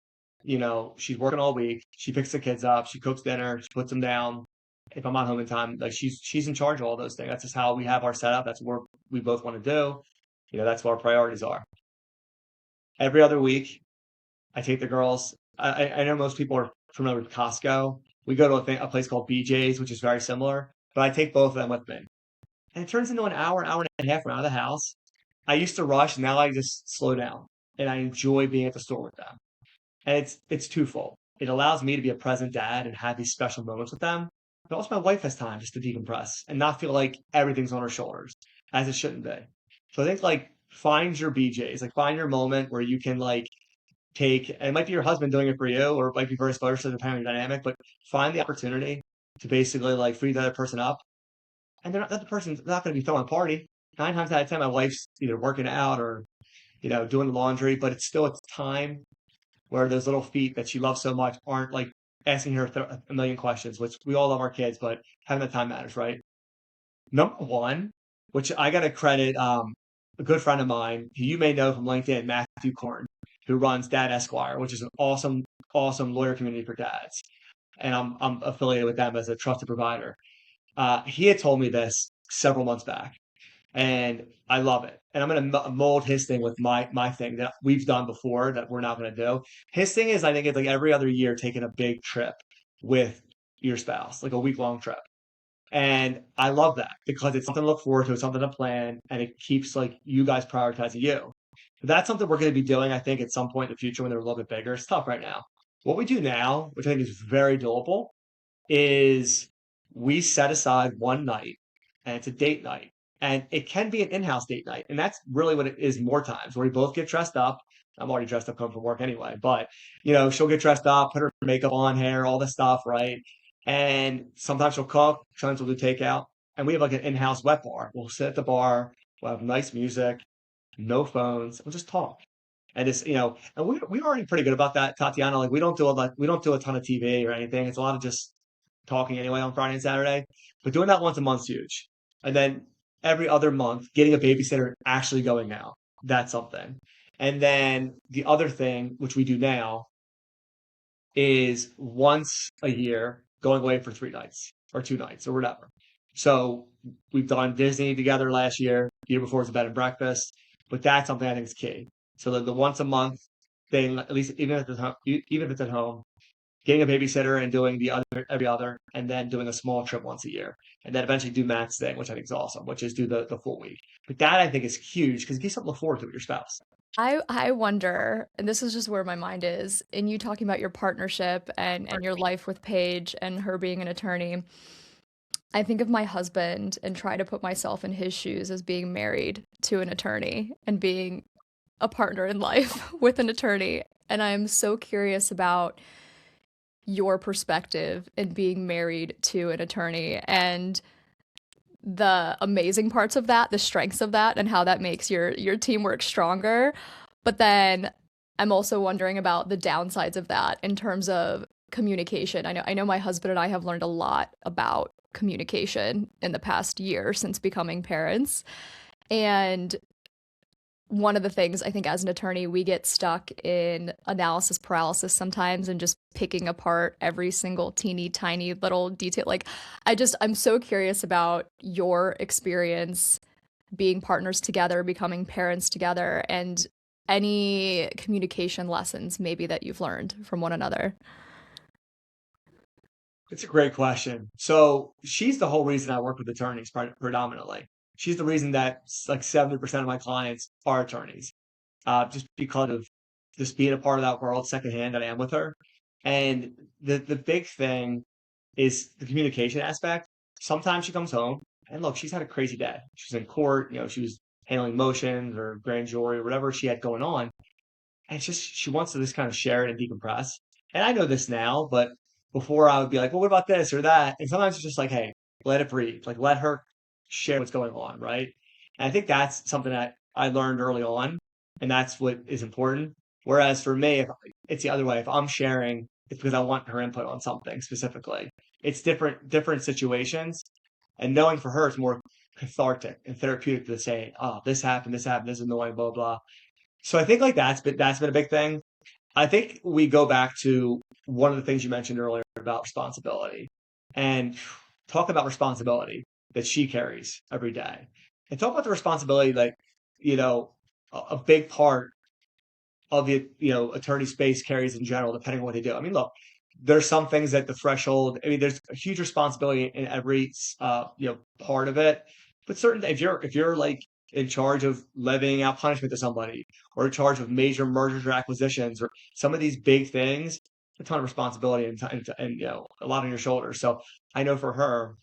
she's working all week. She picks the kids up, she cooks dinner, she puts them down. If I'm not home in time, like she's in charge of all those things. That's just how we have our setup. That's what we both want to do. That's what our priorities are. Every other week, I take the girls. I know most people are familiar with Costco. We go to a place called BJ's, which is very similar, but I take both of them with me. And it turns into an hour and a half around the house. I used to rush, now I just slow down and I enjoy being at the store with them. And it's twofold. It allows me to be a present dad and have these special moments with them, but also my wife has time just to decompress and not feel like everything's on her shoulders, as it shouldn't be. So I think like find your BJ's, like find your moment where you can like take, and it might be your husband doing it for you, or it might be vice versa, depending on your dynamic, but find the opportunity to basically like free the other person up. And they're not, that the person's not going to be throwing a party. 9 times out of 10, my wife's either working out or, doing the laundry, but it's time where those little feet that she loves so much aren't like asking her a million questions, which we all love our kids, but having that time matters, right? Number one, which I got to credit a good friend of mine who you may know from LinkedIn, Matthew Korn, who runs Dad Esquire, which is an awesome, awesome lawyer community for dads. And I'm affiliated with them as a trusted provider. He had told me this several months back, and I love it. And I'm going to mold his thing with my thing that we've done before that we're not going to do. His thing is, I think it's like every other year taking a big trip with your spouse, like a week long trip. And I love that because it's something to look forward to, it's something to plan, and it keeps like you guys prioritizing you. That's something we're going to be doing, I think, at some point in the future when they're a little bit bigger. It's tough right now. What we do now, which I think is very doable, is we set aside one night and it's a date night. And it can be an in-house date night. And that's really what it is more times where we both get dressed up. I'm already dressed up coming from work anyway, but she'll get dressed up, put her makeup on, hair, all the stuff, right? And sometimes she'll cook, sometimes we'll do takeout. And we have like an in-house wet bar. We'll sit at the bar, we'll have nice music, no phones, we'll just talk. And it's, and we're already pretty good about that, Tatiana. Like we don't do a ton of TV or anything. It's a lot of just talking anyway on Friday and Saturday. But doing that once a month's huge. And then every other month, getting a babysitter and actually going out. That's something. And then the other thing, which we do now, is once a year going away for 3 nights or 2 nights or whatever. So we've done Disney together last year. The year before was a bed and breakfast. But that's something I think is key. So the once a month thing, at least even if it's at home, getting a babysitter and doing the other every other, and then doing a small trip once a year, and then eventually do Matt's thing, which I think is awesome, which is do the full week. But that I think is huge because it gives something to look forward to with your spouse. I wonder, and this is just where my mind is, in you talking about your partnership and your life with Paige and her being an attorney. I think of my husband and try to put myself in his shoes as being married to an attorney and being a partner in life with an attorney. And I am so curious about your perspective in being married to an attorney and the amazing parts of that, the strengths of that, and how that makes your teamwork stronger. But then I'm also wondering about the downsides of that in terms of communication. I know my husband and I have learned a lot about communication in the past year since becoming parents. And one of the things I think as an attorney, we get stuck in analysis paralysis sometimes and just picking apart every single teeny tiny little detail. Like, I'm so curious about your experience being partners together, becoming parents together, and any communication lessons maybe that you've learned from one another. It's a great question. So she's the whole reason I work with attorneys predominantly. She's the reason that like 70% of my clients are attorneys, just because of just being a part of that world secondhand that I am with her. And the big thing is the communication aspect. Sometimes she comes home and look, she's had a crazy day. She's in court, she was handling motions or grand jury or whatever she had going on. And it's just she wants to just kind of share it and decompress. And I know this now, but before I would be like, well, what about this or that? And sometimes it's just like, hey, let it breathe. Like let her share what's going on, right? And I think that's something that I learned early on, and that's what is important. Whereas for me, if it's the other way, if I'm sharing, it's because I want her input on something specifically. It's different situations, and knowing for her it's more cathartic and therapeutic to say, oh, this happened, this is annoying, blah blah. So I think like that's been a big thing. I think we go back to one of the things you mentioned earlier about responsibility and talk about responsibility that she carries every day. And talk about the responsibility like, you know, a big part of the, attorney space carries in general, depending on what they do. I mean, look, there's some things that the threshold, I mean, there's a huge responsibility in every part of it. But certain if you're like in charge of levying out punishment to somebody or in charge of major mergers or acquisitions or some of these big things, a ton of responsibility and a lot on your shoulders. So I know for her,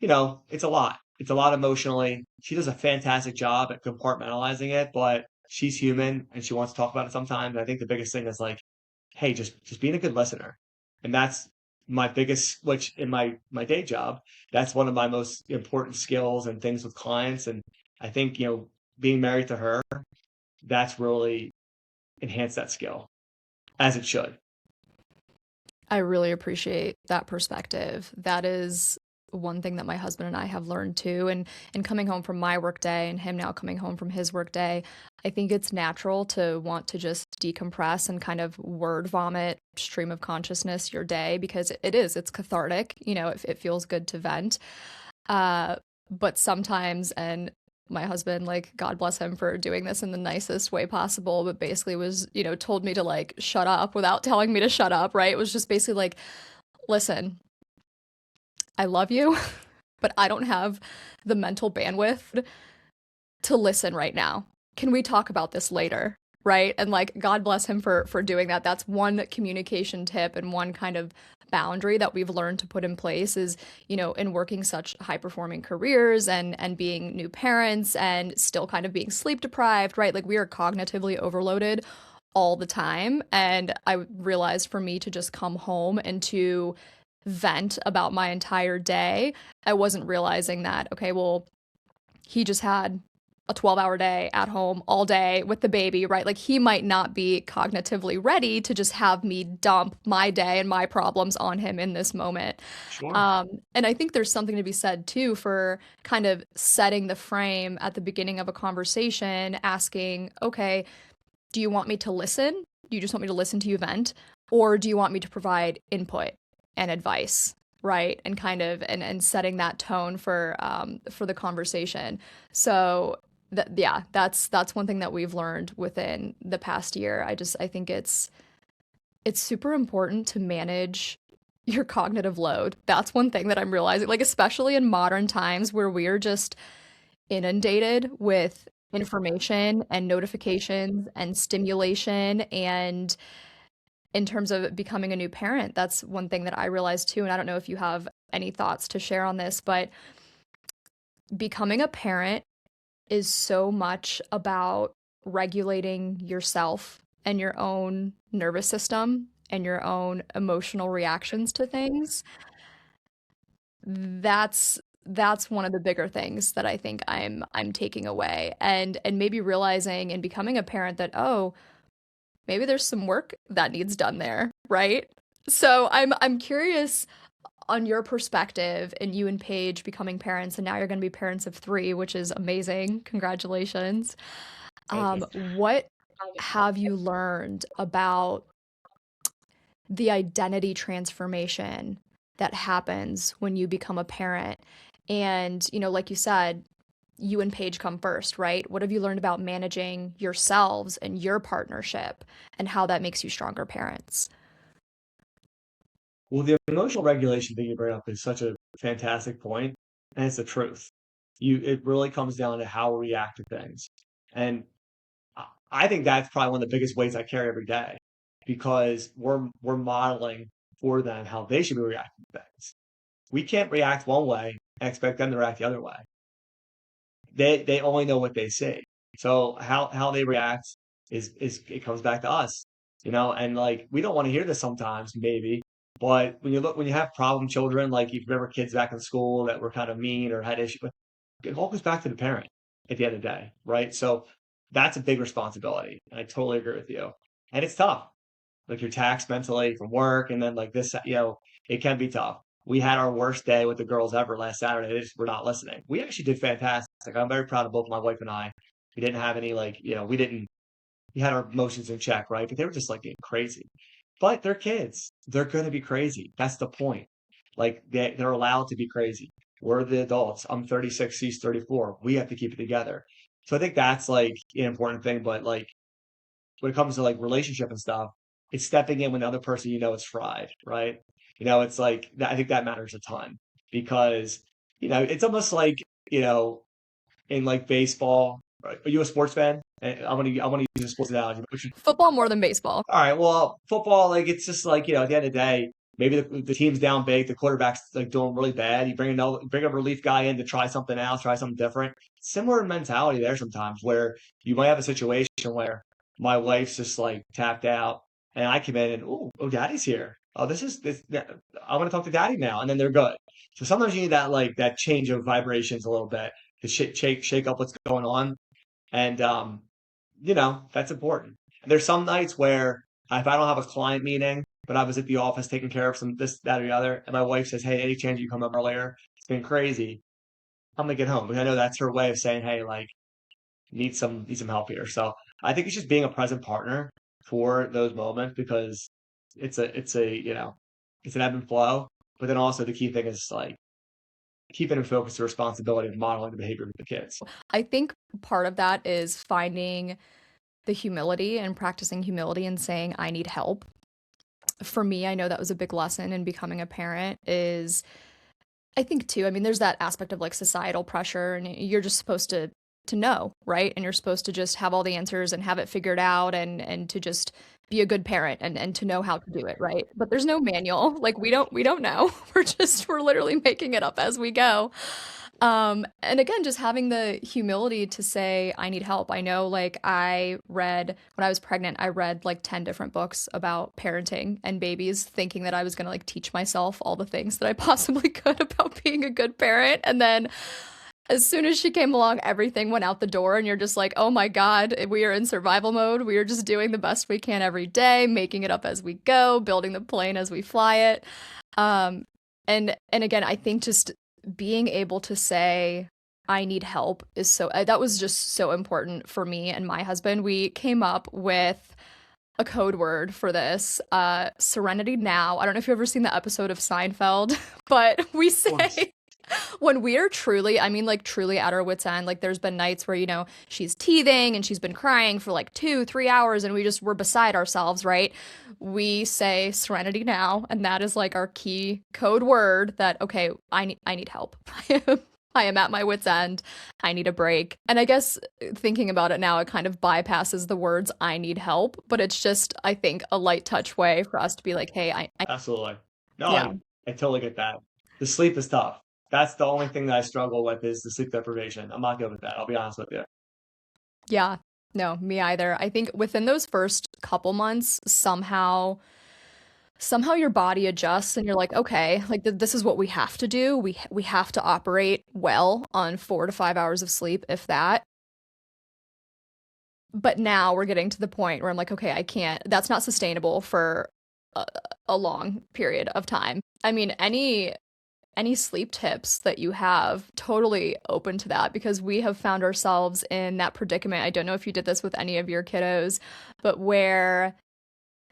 it's a lot. It's a lot emotionally. She does a fantastic job at compartmentalizing it, but she's human and she wants to talk about it sometimes. I think the biggest thing is like, hey, just being a good listener. And that's my biggest, which in my day job, that's one of my most important skills and things with clients. And I think, being married to her, that's really enhanced that skill as it should. I really appreciate that perspective. That is one thing that my husband and I have learned too. And coming home from my work day and him now coming home from his work day, I think it's natural to want to just decompress and kind of word vomit stream of consciousness your day because it's cathartic. It feels good to vent. Uh, but sometimes, and my husband, like, God bless him for doing this in the nicest way possible, but basically was, told me to like shut up without telling me to shut up, right? It was just basically like, listen, I love you, but I don't have the mental bandwidth to listen right now. Can we talk about this later? Right? And like God bless him for doing that. That's one communication tip and one kind of boundary that we've learned to put in place is, in working such high performing careers and being new parents and still kind of being sleep deprived, right? Like we are cognitively overloaded all the time. And I realized for me to just come home and to vent about my entire day, I wasn't realizing that, okay, well, he just had a 12-hour day at home all day with the baby, right? Like he might not be cognitively ready to just have me dump my day and my problems on him in this moment. Sure. And I think there's something to be said too for kind of setting the frame at the beginning of a conversation, asking, okay, do you want me to listen? Do you just want me to listen to you vent? Or do you want me to provide input and advice? Right. And kind of and setting that tone for the conversation. So that's one thing that we've learned within the past year. I think it's super important to manage your cognitive load. That's one thing that I'm realizing, like especially in modern times where we're just inundated with information and notifications and stimulation. And in terms of becoming a new parent, that's one thing that I realized too. And I don't know if you have any thoughts to share on this, but becoming a parent is so much about regulating yourself and your own nervous system and your own emotional reactions to things. That's one of the bigger things that I think I'm taking away and maybe realizing and becoming a parent that, oh, maybe there's some work that needs done there, right? So I'm curious on your perspective and you and Paige becoming parents, and now you're going to be parents of three, which is amazing. Congratulations. Thank you. What have you learned about the identity transformation that happens when you become a parent? And, like you said, you and Paige come first, right? What have you learned about managing yourselves and your partnership and how that makes you stronger parents? Well, the emotional regulation thing you bring up is such a fantastic point, and it's the truth. It really comes down to how we react to things. And I think that's probably one of the biggest weights I carry every day because we're modeling for them how they should be reacting to things. We can't react one way and expect them to react the other way. they only know what they see. So how they react is it comes back to us, and like we don't want to hear this sometimes, maybe, but when you have problem children, like if you remember kids back in school that were kind of mean or had issues, it all goes back to the parent at the end of the day, right? So that's a big responsibility. I totally agree with you. And it's tough. Like you're taxed mentally from work and then like this, it can be tough. We had our worst day with the girls ever last Saturday. They just were not listening. We actually did fantastic. I'm very proud of both my wife and I. We didn't have any like, we had our emotions in check, right? But they were just like getting crazy. But they're kids. They're going to be crazy. That's the point. Like they're allowed to be crazy. We're the adults. I'm 36, she's 34. We have to keep it together. So I think that's like an important thing. But like when it comes to like relationship and stuff, it's stepping in when the other person is fried, right? It's like I think that matters a ton because it's almost like you know in like baseball. Right? Are you a sports fan? I want to use a sports analogy. Football more than baseball. All right, well, football, like it's just like at the end of the day, maybe the team's down big, the quarterback's like doing really bad. You bring a relief guy in to try something else, try something different. Similar mentality there sometimes where you might have a situation where my wife's just like tapped out, and I come in and daddy's here. Oh, this is this. I want to talk to daddy now, and then they're good. So sometimes you need that like that change of vibrations a little bit to shake up what's going on, and that's important. And there's some nights where if I don't have a client meeting, but I was at the office taking care of some this, that, or the other, and my wife says, "Hey, any chance you come up earlier? It's been crazy." I'm gonna get home because I know that's her way of saying, "Hey, like need some help here." So I think it's just being a present partner for those moments because it's an ebb and flow. But then also the key thing is like keeping in focus the responsibility of modeling the behavior of the kids. I think part of that is finding the humility and practicing humility and saying, I need help. For me, I know that was a big lesson in becoming a parent is I think too, I mean, there's that aspect of like societal pressure and you're just supposed to know, right? And you're supposed to just have all the answers and have it figured out and to just be a good parent and to know how to do it, right? But there's no manual. Like we don't know. We're literally making it up as we go. And again, just having the humility to say, I need help. I know, like, when I was pregnant, I read like 10 different books about parenting and babies, thinking that I was going to like teach myself all the things that I possibly could about being a good parent. And then as soon as she came along, everything went out the door, and you're just like, oh my God, we are in survival mode. We are just doing the best we can every day, making it up as we go, building the plane as we fly it. Um, and again, I think just being able to say I need help is that was just so important for me and my husband. We came up with a code word for this, Serenity Now. I don't know if you've ever seen the episode of Seinfeld, but we Of course. say when we are truly, I mean, like truly at our wits' end, like there's been nights where, she's teething and she's been crying for like 2, 3 hours and we're beside ourselves, right? We say serenity now. And that is like our key code word that, okay, I need help. I am at my wits' end. I need a break. And I guess thinking about it now, it kind of bypasses the words I need help, but it's just, I think, a light touch way for us to be like, hey, Absolutely. No, yeah. I totally get that. The sleep is tough. That's the only thing that I struggle with is the sleep deprivation. I'm not good with that. I'll be honest with you. Yeah, no, me either. I think within those first couple months, somehow your body adjusts and you're like, okay, like this is what we have to do. We have to operate well on 4 to 5 hours of sleep, if that. But now we're getting to the point where I'm like, okay, I can't. That's not sustainable for a, a long period of time. I mean, any sleep tips that you have, totally open to that because we have found ourselves in that predicament. I don't know if you did this with any of your kiddos, but where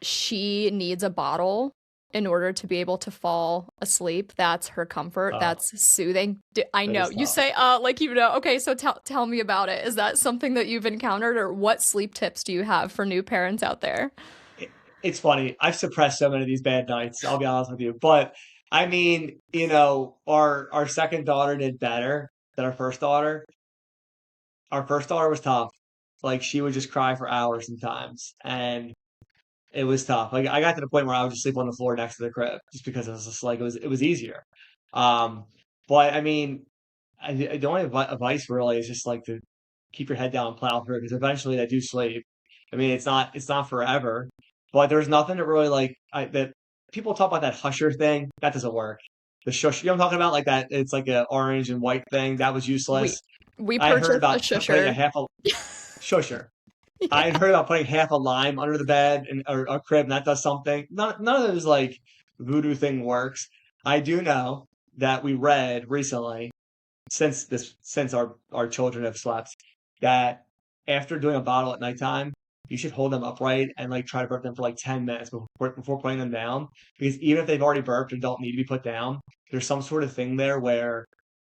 she needs a bottle in order to be able to fall asleep. That's her comfort. Uh, That's soothing. I that know. is You tough. say, like, okay, so tell me about it. Is that something that you've encountered, or what sleep tips do you have for new parents out there? It's funny. I've suppressed so many of these bad nights. I'll be honest with you, but I mean, our second daughter did better than our first daughter. Our first daughter was tough. Like she would just cry for hours sometimes, and it was tough. Like I got to the point where I would just sleep on the floor next to the crib just because it was just like it was easier. Um, but I mean, the only advice really is just like to keep your head down and plow through because eventually they do sleep. I mean, it's not forever, but there's nothing that really that people talk about that husher thing. That doesn't work. The shush, you know what I'm talking about? Like that, it's like a orange and white thing. That was We useless. we I had heard purchased a about putting a shusher. half a shusher. I had Yeah. heard about putting half a lime under the bed and or a crib, and that does something. None of those like voodoo thing works. I do know that we read recently since our children have slept that after doing a bottle at nighttime, you should hold them upright and like try to burp them for like 10 minutes before putting them down. Because even if they've already burped and don't need to be put down, there's some sort of thing there where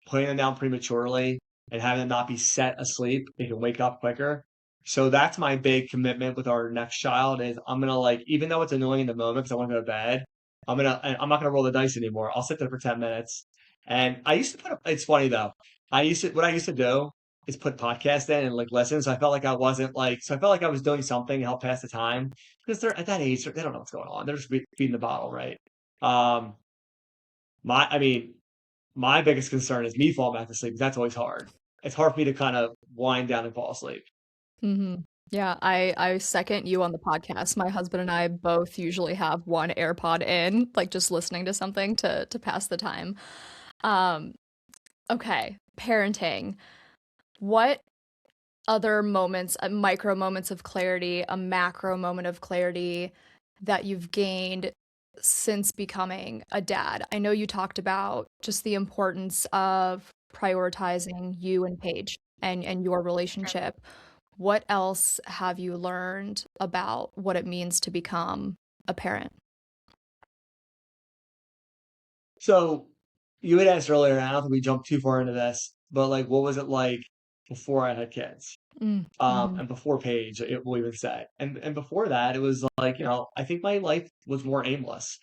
putting them down prematurely and having them not be set asleep, they can wake up quicker. So that's my big commitment with our next child is I'm gonna like even though it's annoying in the moment because I want to go to bed, I'm not gonna roll the dice anymore. I'll sit there for 10 minutes. And I used to it's funny though. What I used to do is put podcasts in and like listen. So I felt like I wasn't like so I felt like I was doing something to help pass the time because they're at that age they don't know what's going on. They're just feeding the bottle, right? Um, I mean, my biggest concern is me falling back to sleep. 'Cause that's always hard. It's hard for me to kind of wind down and fall asleep. Mhm. Yeah, I second you on the podcast. My husband and I both usually have one AirPod in, like just listening to something to pass the time. Um, okay, parenting. What other moments, micro moments of clarity, a macro moment of clarity that you've gained since becoming a dad? I know you talked about just the importance of prioritizing you and Paige and your relationship. What else have you learned about what it means to become a parent? So you had asked earlier, and I don't think we jumped too far into this, but like, what was it like before I had kids? Mm, mhm. And before Paige, it will even say, and before that, it was like, I think my life was more aimless.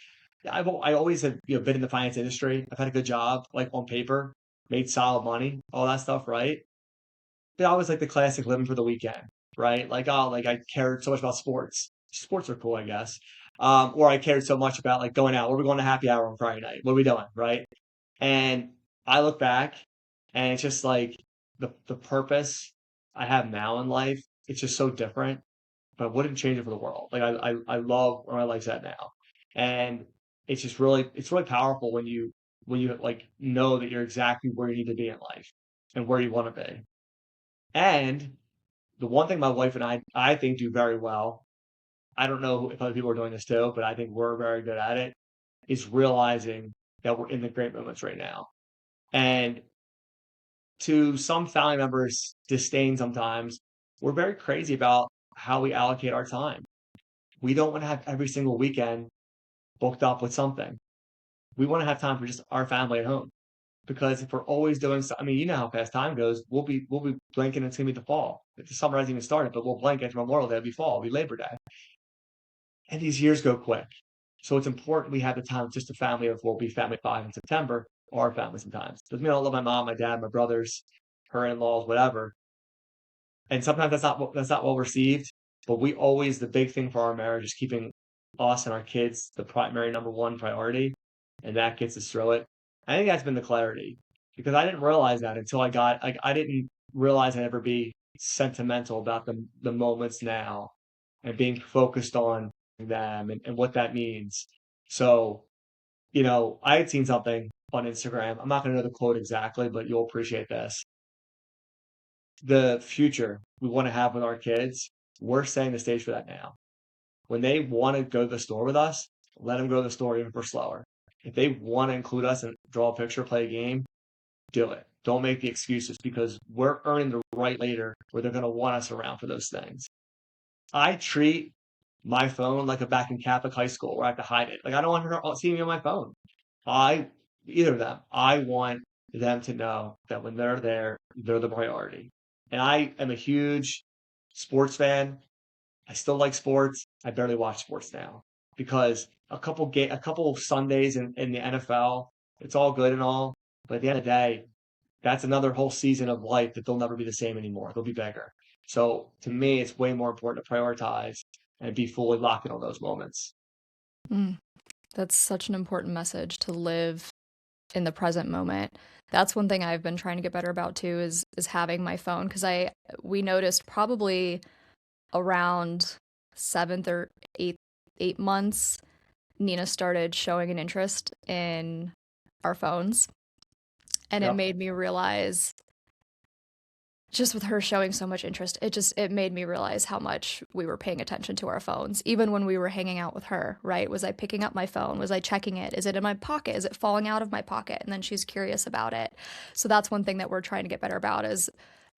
I always have, been in the finance industry. I've had a good job, like on paper, made solid money, all that stuff, right? But I was like the classic living for the weekend, right? Like, oh, like I cared so much about sports. Sports are cool, I guess. Or I cared so much about like going out. Where are we going to happy hour on Friday night? What are we doing, right? And I look back and it's just like the purpose I have now in life, it's just so different, but I wouldn't change it for the world. Like I love where my life's at now. And it's really powerful when you like know that you're exactly where you need to be in life and where you want to be. And the one thing my wife and I think do very well, I don't know if other people are doing this too, but I think we're very good at it, is realizing that we're in the great moments right now. And to some family members' disdain sometimes, we're very crazy about how we allocate our time. We don't want to have every single weekend booked up with something. We want to have time for just our family at home. Because if we're always doing so, I mean, you know how fast time goes. We'll be blinking. It's gonna be the fall. If the summer hasn't even started, but we'll blink after Memorial Day. It'll be fall. It'll be Labor Day, and these years go quick. So it's important we have the time with just a family of we'll be family five in September, or our family sometimes. Doesn't mean I don't love my mom, my dad, my brothers, her in-laws, whatever. And sometimes that's not well received. But we always the big thing for our marriage is keeping us and our kids the primary number one priority, and that gets us through it. I think that's been the clarity because I didn't realize that until I didn't realize I'd ever be sentimental about the moments now and being focused on them and what that means. So, I had seen something on Instagram. I'm not going to know the quote exactly, but you'll appreciate this. The future we want to have with our kids, we're setting the stage for that now. When they want to go to the store with us, let them go to the store even if we're slower. If they want to include us and draw a picture, play a game, do it. Don't make the excuses because we're earning the right later where they're going to want us around for those things. I treat my phone like a back in Catholic high school where I have to hide it. Like I don't want her seeing me on my phone. I Either of them. I want them to know that when they're there, they're the priority. And I am a huge sports fan. I still like sports. I barely watch sports now because a couple of Sundays in the NFL, it's all good and all, but at the end of the day, that's another whole season of life that they'll never be the same anymore. They'll be bigger. So to me, it's way more important to prioritize and be fully locked in on those moments. Mm, that's such an important message to live in the present moment. That's one thing I've been trying to get better about too is having my phone because I we noticed probably around seventh or eighth months, Nina started showing an interest in our phones, and it Yep. made me realize just with her showing so much interest, it made me realize how much we were paying attention to our phones, even when we were hanging out with her, right? Was I picking up my phone? Was I checking it? Is it in my pocket? Is it falling out of my pocket? And then she's curious about it. So that's one thing that we're trying to get better about is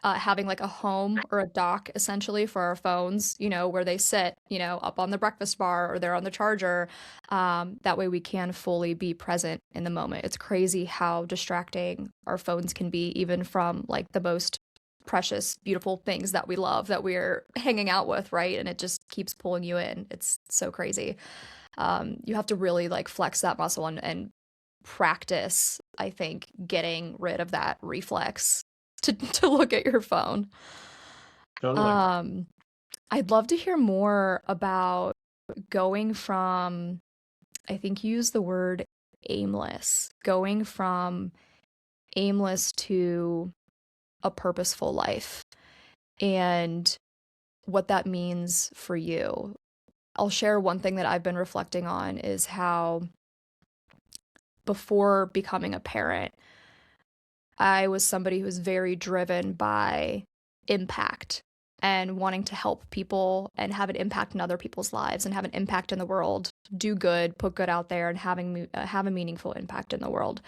having like a home or a dock essentially for our phones, where they sit, up on the breakfast bar or they're on the charger. That way we can fully be present in the moment. It's crazy how distracting our phones can be, even from like the most precious, beautiful things that we love that we're hanging out with, right? And it just keeps pulling you in. It's so crazy. You have to really like flex that muscle and practice, I think, getting rid of that reflex to look at your phone. Totally. Um, I'd love to hear more about going from, I think you used the word aimless, going from aimless to a purposeful life and what that means for you. I'll share one thing that I've been reflecting on is how before becoming a parent, I was somebody who was very driven by impact and wanting to help people and have an impact in other people's lives and have an impact in the world, do good, put good out there, and have a meaningful impact in the world.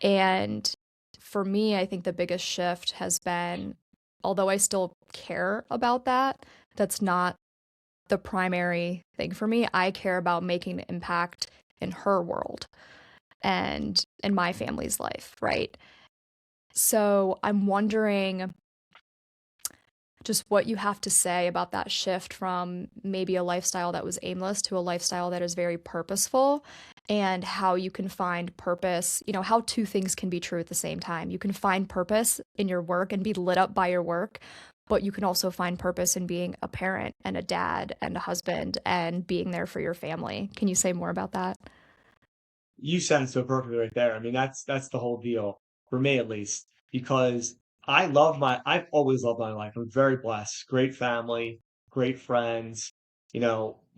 And for me, I think the biggest shift has been, although I still care about that, that's not the primary thing for me. I care about making an impact in her world and in my family's life, right? So I'm wondering just what you have to say about that shift from maybe a lifestyle that was aimless to a lifestyle that is very purposeful, and how you can find purpose, how two things can be true at the same time. You can find purpose in your work and be lit up by your work, but you can also find purpose in being a parent and a dad and a husband and being there for your family. Can you say more about that? You said it so perfectly right there. I mean, that's the whole deal for me at least, because I've always loved my life. I'm very blessed. Great family, great friends.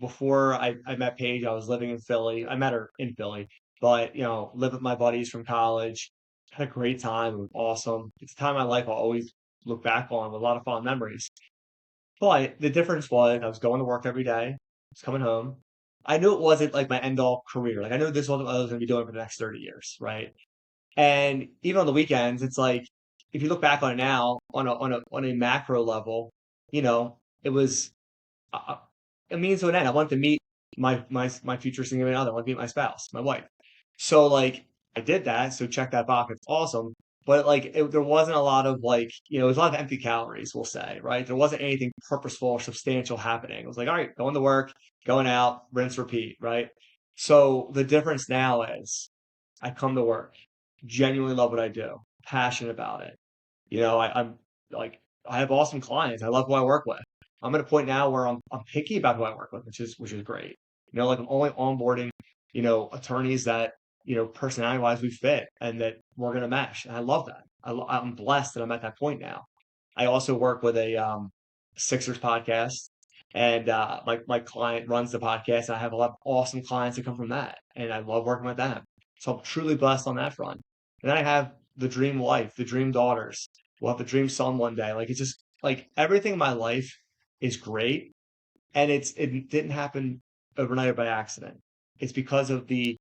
Before I met Paige, I was living in Philly. I met her in Philly, but lived with my buddies from college. Had a great time. It was awesome. It's a time in my life I'll always look back on with a lot of fond memories. But the difference was I was going to work every day. I was coming home. I knew it wasn't like my end all career. Like I knew this wasn't what I was going to be doing for the next 30 years, right? And even on the weekends, it's like if you look back on it now on a macro level, it was uh, a means to an end. I wanted to meet my future significant other. I wanted to meet my spouse, my wife. So like I did that. So check that box. It's awesome. But like there wasn't a lot of like it was a lot of empty calories. We'll say right. There wasn't anything purposeful or substantial happening. It was like all right, going to work, going out, rinse, repeat. Right. So the difference now is I come to work, genuinely love what I do, passionate about it. I'm like I have awesome clients. I love who I work with. I'm at a point now where I'm picky about who I work with, which is great. Like I'm only onboarding, attorneys that, personality wise we fit and that we're gonna mesh. And I love that. I'm blessed that I'm at that point now. I also work with a Sixers podcast, and my client runs the podcast. And I have a lot of awesome clients that come from that, and I love working with them. So I'm truly blessed on that front. And then I have the dream wife, the dream daughters. We'll have the dream son one day. Like it's just like everything in my life is great, and it didn't happen overnight or by accident. It's because of the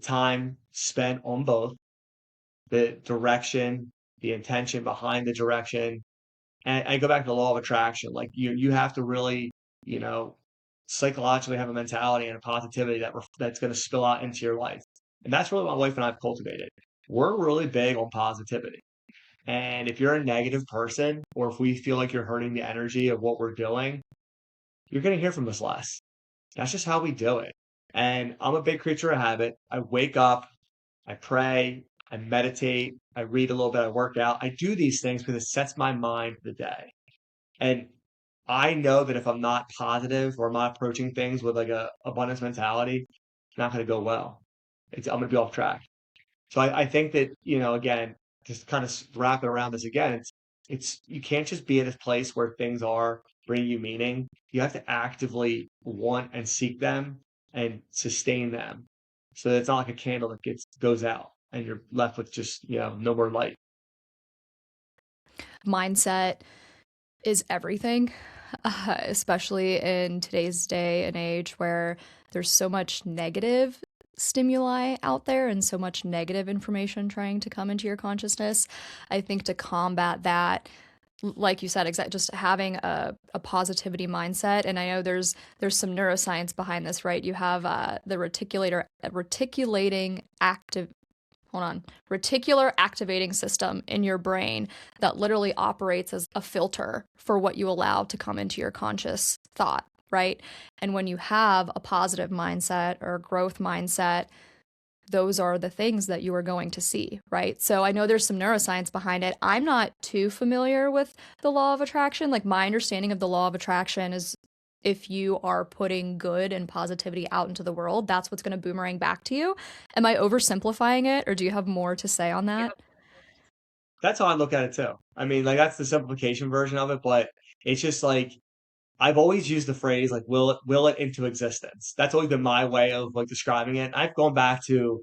time spent on both, the direction, the intention behind the direction, and I go back to the law of attraction. Like you have to really, you know, psychologically have a mentality and a positivity that's going to spill out into your life. And that's really what my wife and I've cultivated. We're really big on positivity. And if you're a negative person, or if we feel like you're hurting the energy of what we're doing, you're going to hear from us less. That's just how we do it. And I'm a big creature of habit. I wake up, I pray, I meditate, I read a little bit, I work out. I do these things because it sets my mind for the day. And I know that if I'm not positive or I'm not approaching things with like a abundance mentality, it's not going to go well. I'm going to be off track. So I think that, again, just kind of wrap it around this again, you can't just be at a place where things are bringing you meaning. You have to actively want and seek them and sustain them. So that it's not like a candle that goes out and you're left with just, no more light. Mindset is everything, especially in today's day and age where there's so much negative stimuli out there and so much negative information trying to come into your consciousness. I think to combat that, like you said, just having a positivity mindset. And I know there's some neuroscience behind this, right? You have the reticulating active hold on, reticular activating system in your brain that literally operates as a filter for what you allow to come into your conscious thought, right? And when you have a positive mindset or growth mindset, those are the things that you are going to see, right? So I know there's some neuroscience behind it. I'm not too familiar with the law of attraction. Like my understanding of the law of attraction is if you are putting good and positivity out into the world, that's what's going to boomerang back to you. Am I oversimplifying it, or do you have more to say on that? That's how I look at it too. I mean, like that's the simplification version of it, but it's just like I've always used the phrase like will it into existence. That's always been my way of like describing it. I've gone back to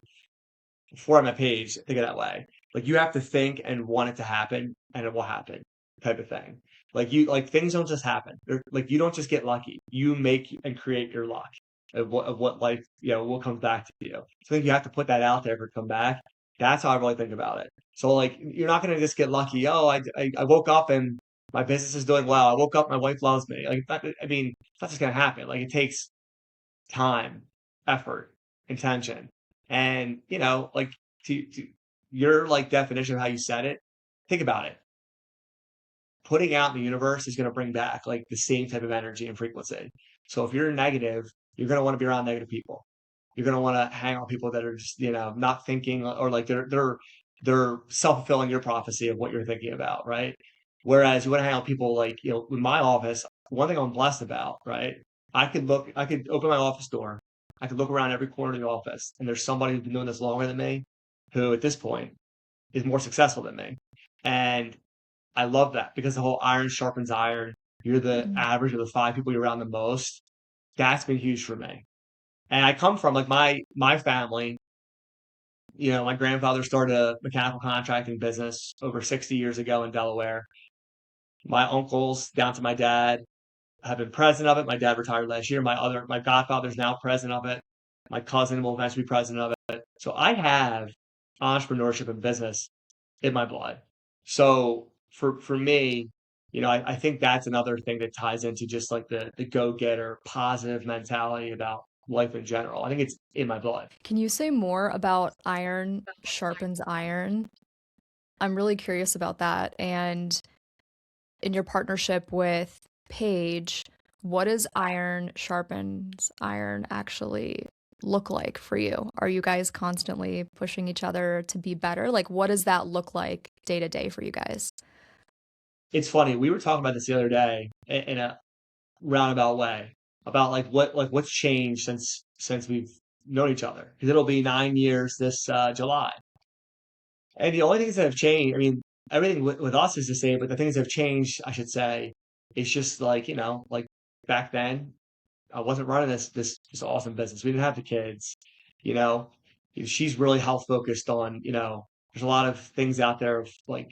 before I'm at page, think of that way. Like you have to think and want it to happen and it will happen type of thing. Like things don't just happen. Like you don't just get lucky. You make and create your luck of what life, what comes back to you. So I think you have to put that out there for it to come back. That's how I really think about it. So like you're not gonna just get lucky. Oh, I woke up and my business is doing well. I woke up, my wife loves me. I mean, it's not just gonna happen. Like it takes time, effort, intention. And, like to your like definition of how you said it, think about it. Putting out in the universe is going to bring back like the same type of energy and frequency. So if you're negative, you're going to want to be around negative people. You're going to want to hang out with people that are just, not thinking or like they're self-fulfilling your prophecy of what you're thinking about, right? Whereas you want to hang out with people like, in my office, one thing I'm blessed about, right? I could open my office door. I could look around every corner of the office and there's somebody who's been doing this longer than me who at this point is more successful than me. And I love that because the whole iron sharpens iron. You're the Mm. average of the five people you're around the most. That's been huge for me. And I come from like my family. My grandfather started a mechanical contracting business over 60 years ago in Delaware. My uncles, down to my dad, have been president of it. My dad retired last year. My godfather's now president of it. My cousin will eventually be president of it. So I have entrepreneurship and business in my blood. So for me, I think that's another thing that ties into just like the go-getter positive mentality about life in general. I think it's in my blood. Can you say more about iron sharpens iron? I'm really curious about that. And in your partnership with Paige, what does iron sharpens iron actually look like for you? Are you guys constantly pushing each other to be better? Like, what does that look like day to day for you guys? It's funny. We were talking about this the other day in a roundabout way about like what's changed since we've known each other because it'll be 9 years this July. And the only things that have changed, I mean, everything with us is the same, but the things that have changed, I should say, is just like, like back then, I wasn't running this awesome business. We didn't have the kids, you know. She's really health focused on, there's a lot of things out there of like,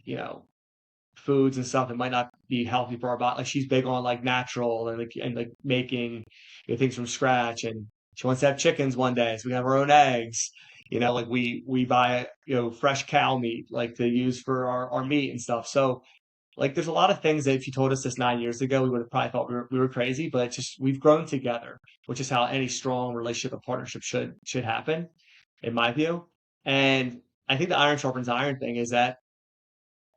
foods and stuff that might not be healthy for our body. Like she's big on like natural and like making things from scratch. And she wants to have chickens one day, so we have our own eggs. Like we buy fresh cow meat like to use for our meat and stuff. So like there's a lot of things that if you told us this 9 years ago, we would have probably thought we were crazy. But it's just we've grown together, which is how any strong relationship and partnership should happen, in my view. And I think the iron sharpens iron thing is that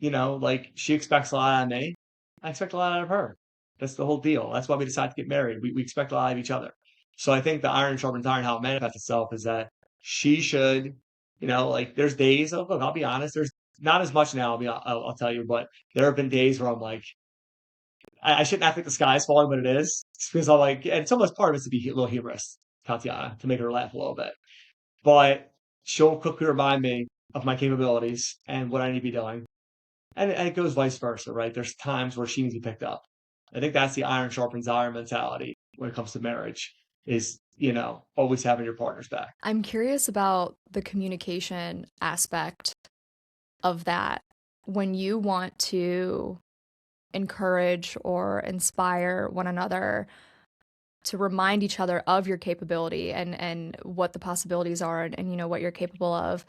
like she expects a lot out of me. I expect a lot out of her. That's the whole deal. That's why we decided to get married. We expect a lot of each other. So I think the iron sharpens iron, how it manifests itself is that she should, like there's days of, look, I'll be honest, there's not as much now, I'll tell you, but there have been days where I'm like, I shouldn't have to think the sky's falling, but it is. It's because I'm like, and it's almost part of it to be a little humorous, Tatiana, to make her laugh a little bit. But she'll quickly remind me, of my capabilities and what I need to be doing. And it goes vice versa, right? There's times where she needs to be picked up. I think that's the iron sharpens iron mentality when it comes to marriage is, always having your partner's back. I'm curious about the communication aspect of that. When you want to encourage or inspire one another to remind each other of your capability and what the possibilities are and what you're capable of,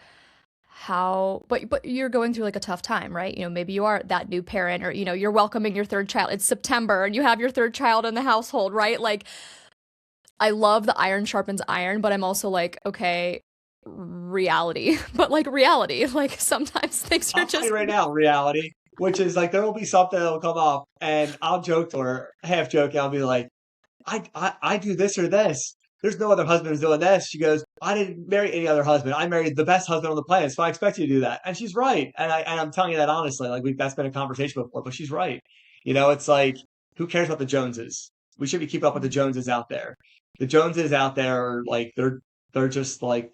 how but you're going through like a tough time, right? Maybe you are that new parent, or you're welcoming your third child. It's September and you have your third child in the household, right? Like, I love the iron sharpens iron, but I'm also like, okay, reality. But like reality, like sometimes things are I'll tell just you right now, reality, which is like there will be something that will come up, and I'll joke to her, half joking, I'll be like, I do this or this. There's no other husband who's doing this. She goes, I didn't marry any other husband. I married the best husband on the planet, so I expect you to do that. And she's right. And I'm telling you that honestly. Like that's been a conversation before, but she's right. It's like who cares about the Joneses? We should be keeping up with the Joneses out there. The Joneses out there are like they're just like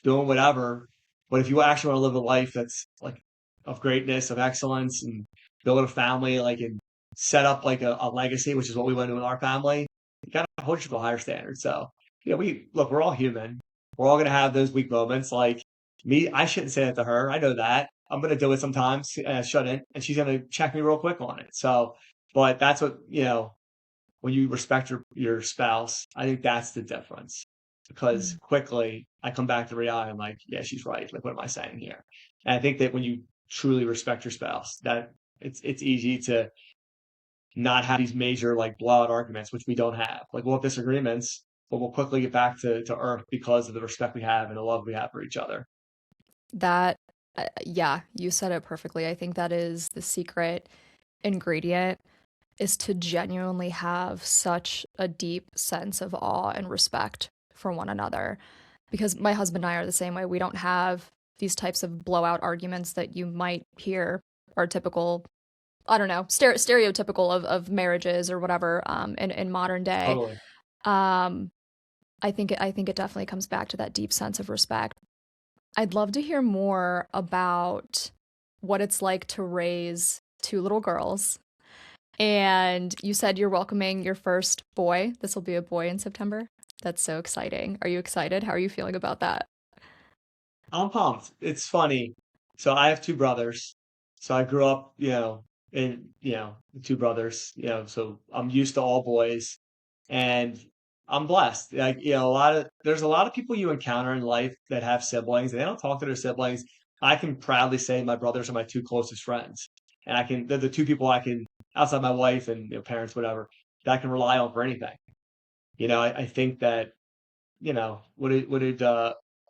doing whatever. But if you actually want to live a life that's like of greatness, of excellence, and build a family, like and set up like a legacy, which is what we want to do with our family, you got to hold yourself to a higher standard. So, we're all human. We're all going to have those weak moments. Like me, I shouldn't say that to her. I know that. I'm going to do it sometimes, and I shouldn't. And she's going to check me real quick on it. So, but that's what, when you respect your spouse, I think that's the difference. Because quickly I come back to reality. I'm like, yeah, she's right. Like, what am I saying here? And I think that when you truly respect your spouse, that it's easy to not have these major like blowout arguments, which we don't have. Like we'll have disagreements, but we'll quickly get back to earth because of the respect we have and the love we have for each other. that yeah, you said it perfectly. I think that is the secret ingredient, is to genuinely have such a deep sense of awe and respect for one another. Because my husband and I are the same way. We don't have these types of blowout arguments that you might hear are typical, I don't know, stereotypical of marriages or whatever, in modern day. Totally. Um, I think it definitely comes back to that deep sense of respect. I'd love to hear more about what it's like to raise two little girls. And you said you're welcoming your first boy. This will be a boy in September. That's so exciting. Are you excited? How are you feeling about that? I'm pumped. It's funny. So I have two brothers. So I grew up, in, two brothers, so I'm used to all boys and I'm blessed. Like, there's a lot of people you encounter in life that have siblings and they don't talk to their siblings. I can proudly say my brothers are my two closest friends. And they're the two people I can, outside my wife and parents, whatever, that I can rely on for anything. I think that what did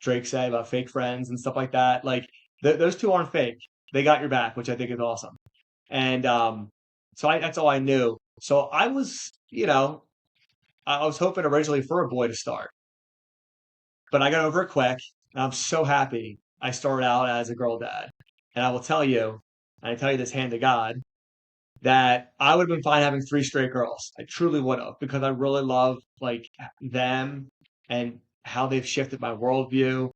Drake say about fake friends and stuff like that? Like those two aren't fake. They got your back, which I think is awesome. And so that's all I knew. So I was hoping originally for a boy to start, but I got over it quick. And I'm so happy I started out as a girl dad. And I will tell you, and I tell you this hand to God, that I would have been fine having three straight girls. I truly would have because I really love like them and how they've shifted my worldview.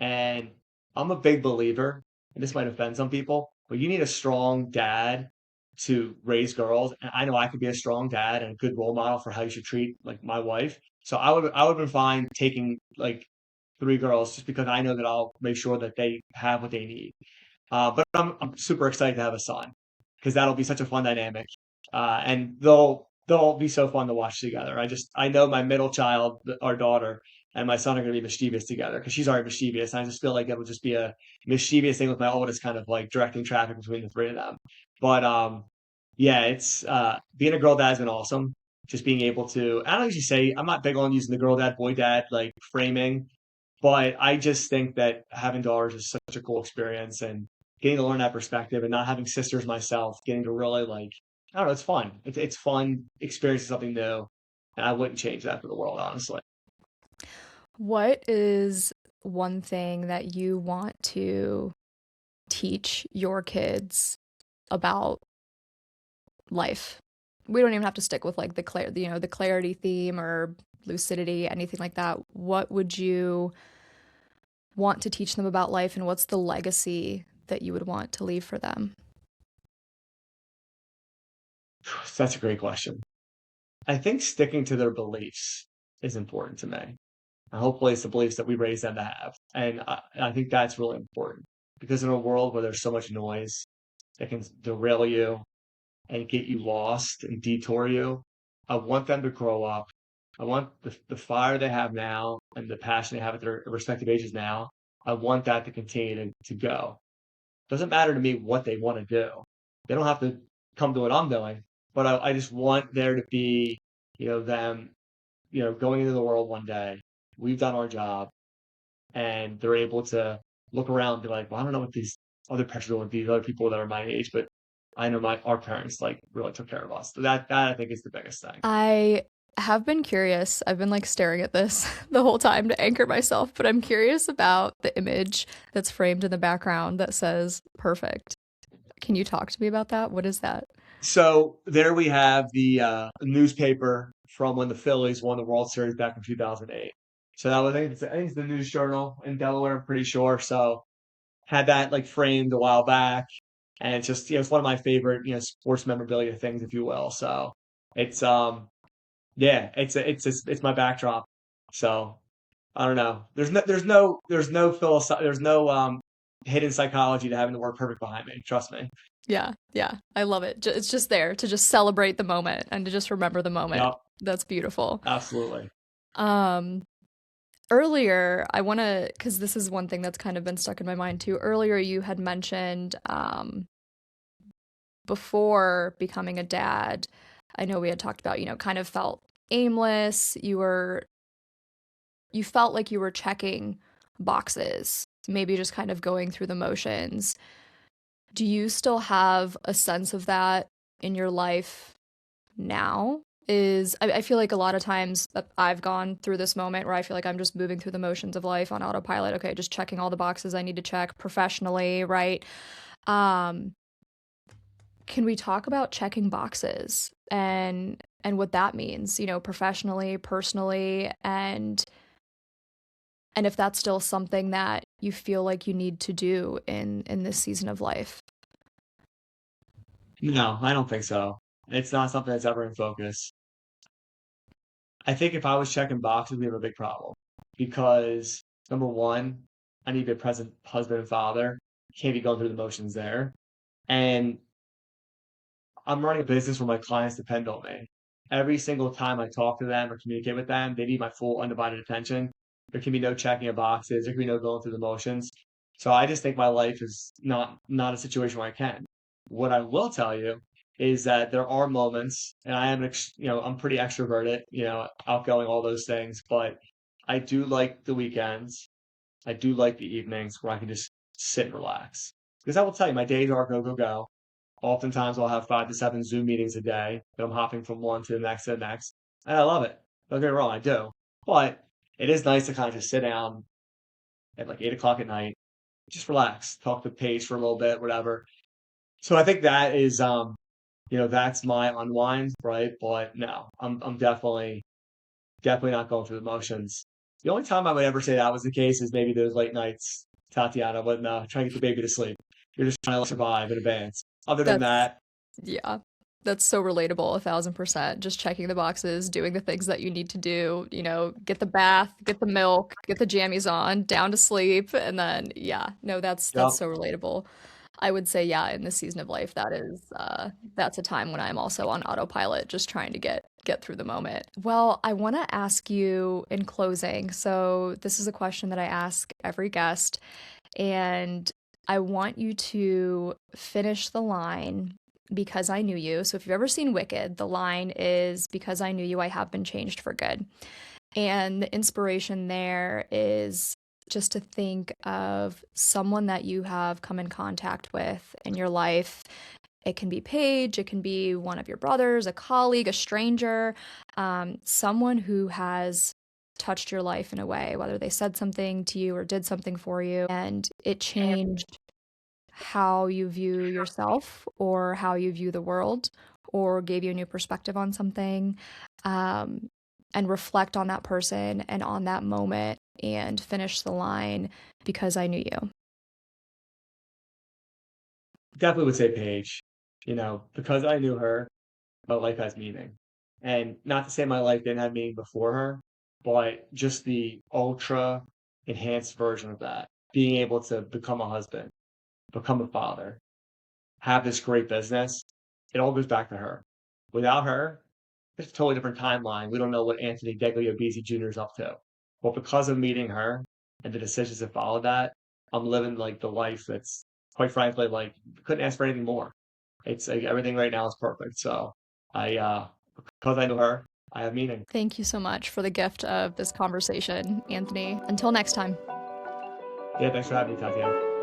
And I'm a big believer, and this might offend some people, but you need a strong dad to raise girls. And I know I could be a strong dad and a good role model for how you should treat like my wife. So I would have been fine taking like three girls just because I know that I'll make sure that they have what they need. But I'm super excited to have a son because that'll be such a fun dynamic, and they'll be so fun to watch together. I know my middle child, our daughter, and my son are going to be mischievous together because she's already mischievous. And I just feel like it would just be a mischievous thing with my oldest, kind of like directing traffic between the three of them. But yeah, it's being a girl dad has been awesome. Just being able to, I don't usually say I'm not big on using the girl dad, boy dad like framing, but I just think that having daughters is such a cool experience and getting to learn that perspective and not having sisters myself, getting to really like, I don't know, it's fun. It's fun experiencing something new. And I wouldn't change that for the world, honestly. What is one thing that you want to teach your kids about life? We don't even have to stick with like the clarity theme or lucidity, anything like that. What would you want to teach them about life, and what's the legacy that you would want to leave for them? That's a great question. I think sticking to their beliefs is important to me. And hopefully, it's the beliefs that we raise them to have. And I think that's really important because in a world where there's so much noise that can derail you and get you lost and detour you, I want them to grow up. I want the fire they have now and the passion they have at their respective ages now. I want that to continue to go. Doesn't matter to me what they want to do. They don't have to come to what I'm doing, but I just want there to be, them, going into the world one day. We've done our job, and they're able to look around and be like, well, I don't know what these other parents are doing, these other people that are my age, but I know our parents like really took care of us. So that I think is the biggest thing. I have been curious. I've been like staring at this the whole time to anchor myself, but I'm curious about the image that's framed in the background that says perfect. Can you talk to me about that? What is that? So there we have the newspaper from when the Phillies won the World Series back in 2008. So that was, I think it's the News Journal in Delaware, I'm pretty sure. So had that like framed a while back, and it's just it's one of my favorite sports memorabilia things, if you will. So it's yeah, it's my backdrop. So I don't know. There's no hidden psychology to having the word perfect behind me. Trust me. Yeah, yeah, I love it. It's just there to just celebrate the moment and to just remember the moment. Yep, That's beautiful. absolutely. Um, Earlier, I want to, because this is one thing that's kind of been stuck in my mind too. Earlier, you had mentioned before becoming a dad, I know we had talked about, kind of felt aimless. You felt like you were checking boxes, maybe just kind of going through the motions. Do you still have a sense of that in your life now? I feel like a lot of times that I've gone through this moment where I feel like I'm just moving through the motions of life on autopilot. Okay, just checking all the boxes I need to check professionally, right? Um, can we talk about checking boxes and what that means, professionally, personally, and if that's still something that you feel like you need to do in this season of life? No, I don't think so. It's not something that's ever in focus. I think if I was checking boxes, we have a big problem because number one, I need to be a present husband and father. Can't be going through the motions there. And I'm running a business where my clients depend on me. Every single time I talk to them or communicate with them, they need my full undivided attention. There can be no checking of boxes. There can be no going through the motions. So I just think my life is not a situation where I can. What I will tell you is that there are moments, and I am, I'm pretty extroverted, outgoing, all those things, but I do like the weekends. I do like the evenings where I can just sit and relax. Because I will tell you, my days are go, go, go. Oftentimes I'll have 5 to 7 Zoom meetings a day that I'm hopping from one to the next to the next. And I love it. Don't get me wrong, I do. But it is nice to kind of just sit down at like 8 o'clock at night, just relax, talk to Paige for a little bit, whatever. So I think that is that's my unwind, right? But no, I'm definitely not going through the motions. The only time I would ever say that was the case is maybe those late nights, Tatiana, but no, trying to get the baby to sleep. You're just trying to survive in advance. Other than That's that, Yeah, that's so relatable, 1000%. Just checking the boxes, doing the things that you need to do, get the bath, get the milk, get the jammies on, down to sleep, and then yeah, no, that's yep. so relatable. I would say yeah, in this season of life, that's a time when I'm also on autopilot, just trying to get through the moment. Well, I want to ask you in closing. So this is a question that I ask every guest, and I want you to finish the line because I knew you. So if you've ever seen Wicked, the line is because I knew you, I have been changed for good. And the inspiration there is just to think of someone that you have come in contact with in your life. It can be Paige, it can be one of your brothers, a colleague, a stranger, someone who has touched your life in a way, whether they said something to you or did something for you, and it changed how you view yourself or how you view the world or gave you a new perspective on something, um, and reflect on that person and on that moment and finish the line because I knew you? Definitely would say Paige. Because I knew her, my life has meaning. And not to say my life didn't have meaning before her, but just the ultra enhanced version of that. Being able to become a husband, become a father, have this great business, it all goes back to her. Without her, it's a totally different timeline. We don't know what Anthony Degli Obizzi Jr. is up to. But because of meeting her and the decisions that followed that, I'm living like the life that's quite frankly like couldn't ask for anything more. It's like everything right now is perfect. So I because I know her, I have meaning. Thank you so much for the gift of this conversation, Anthony. Until next time. Yeah, thanks for having me, Tatiana.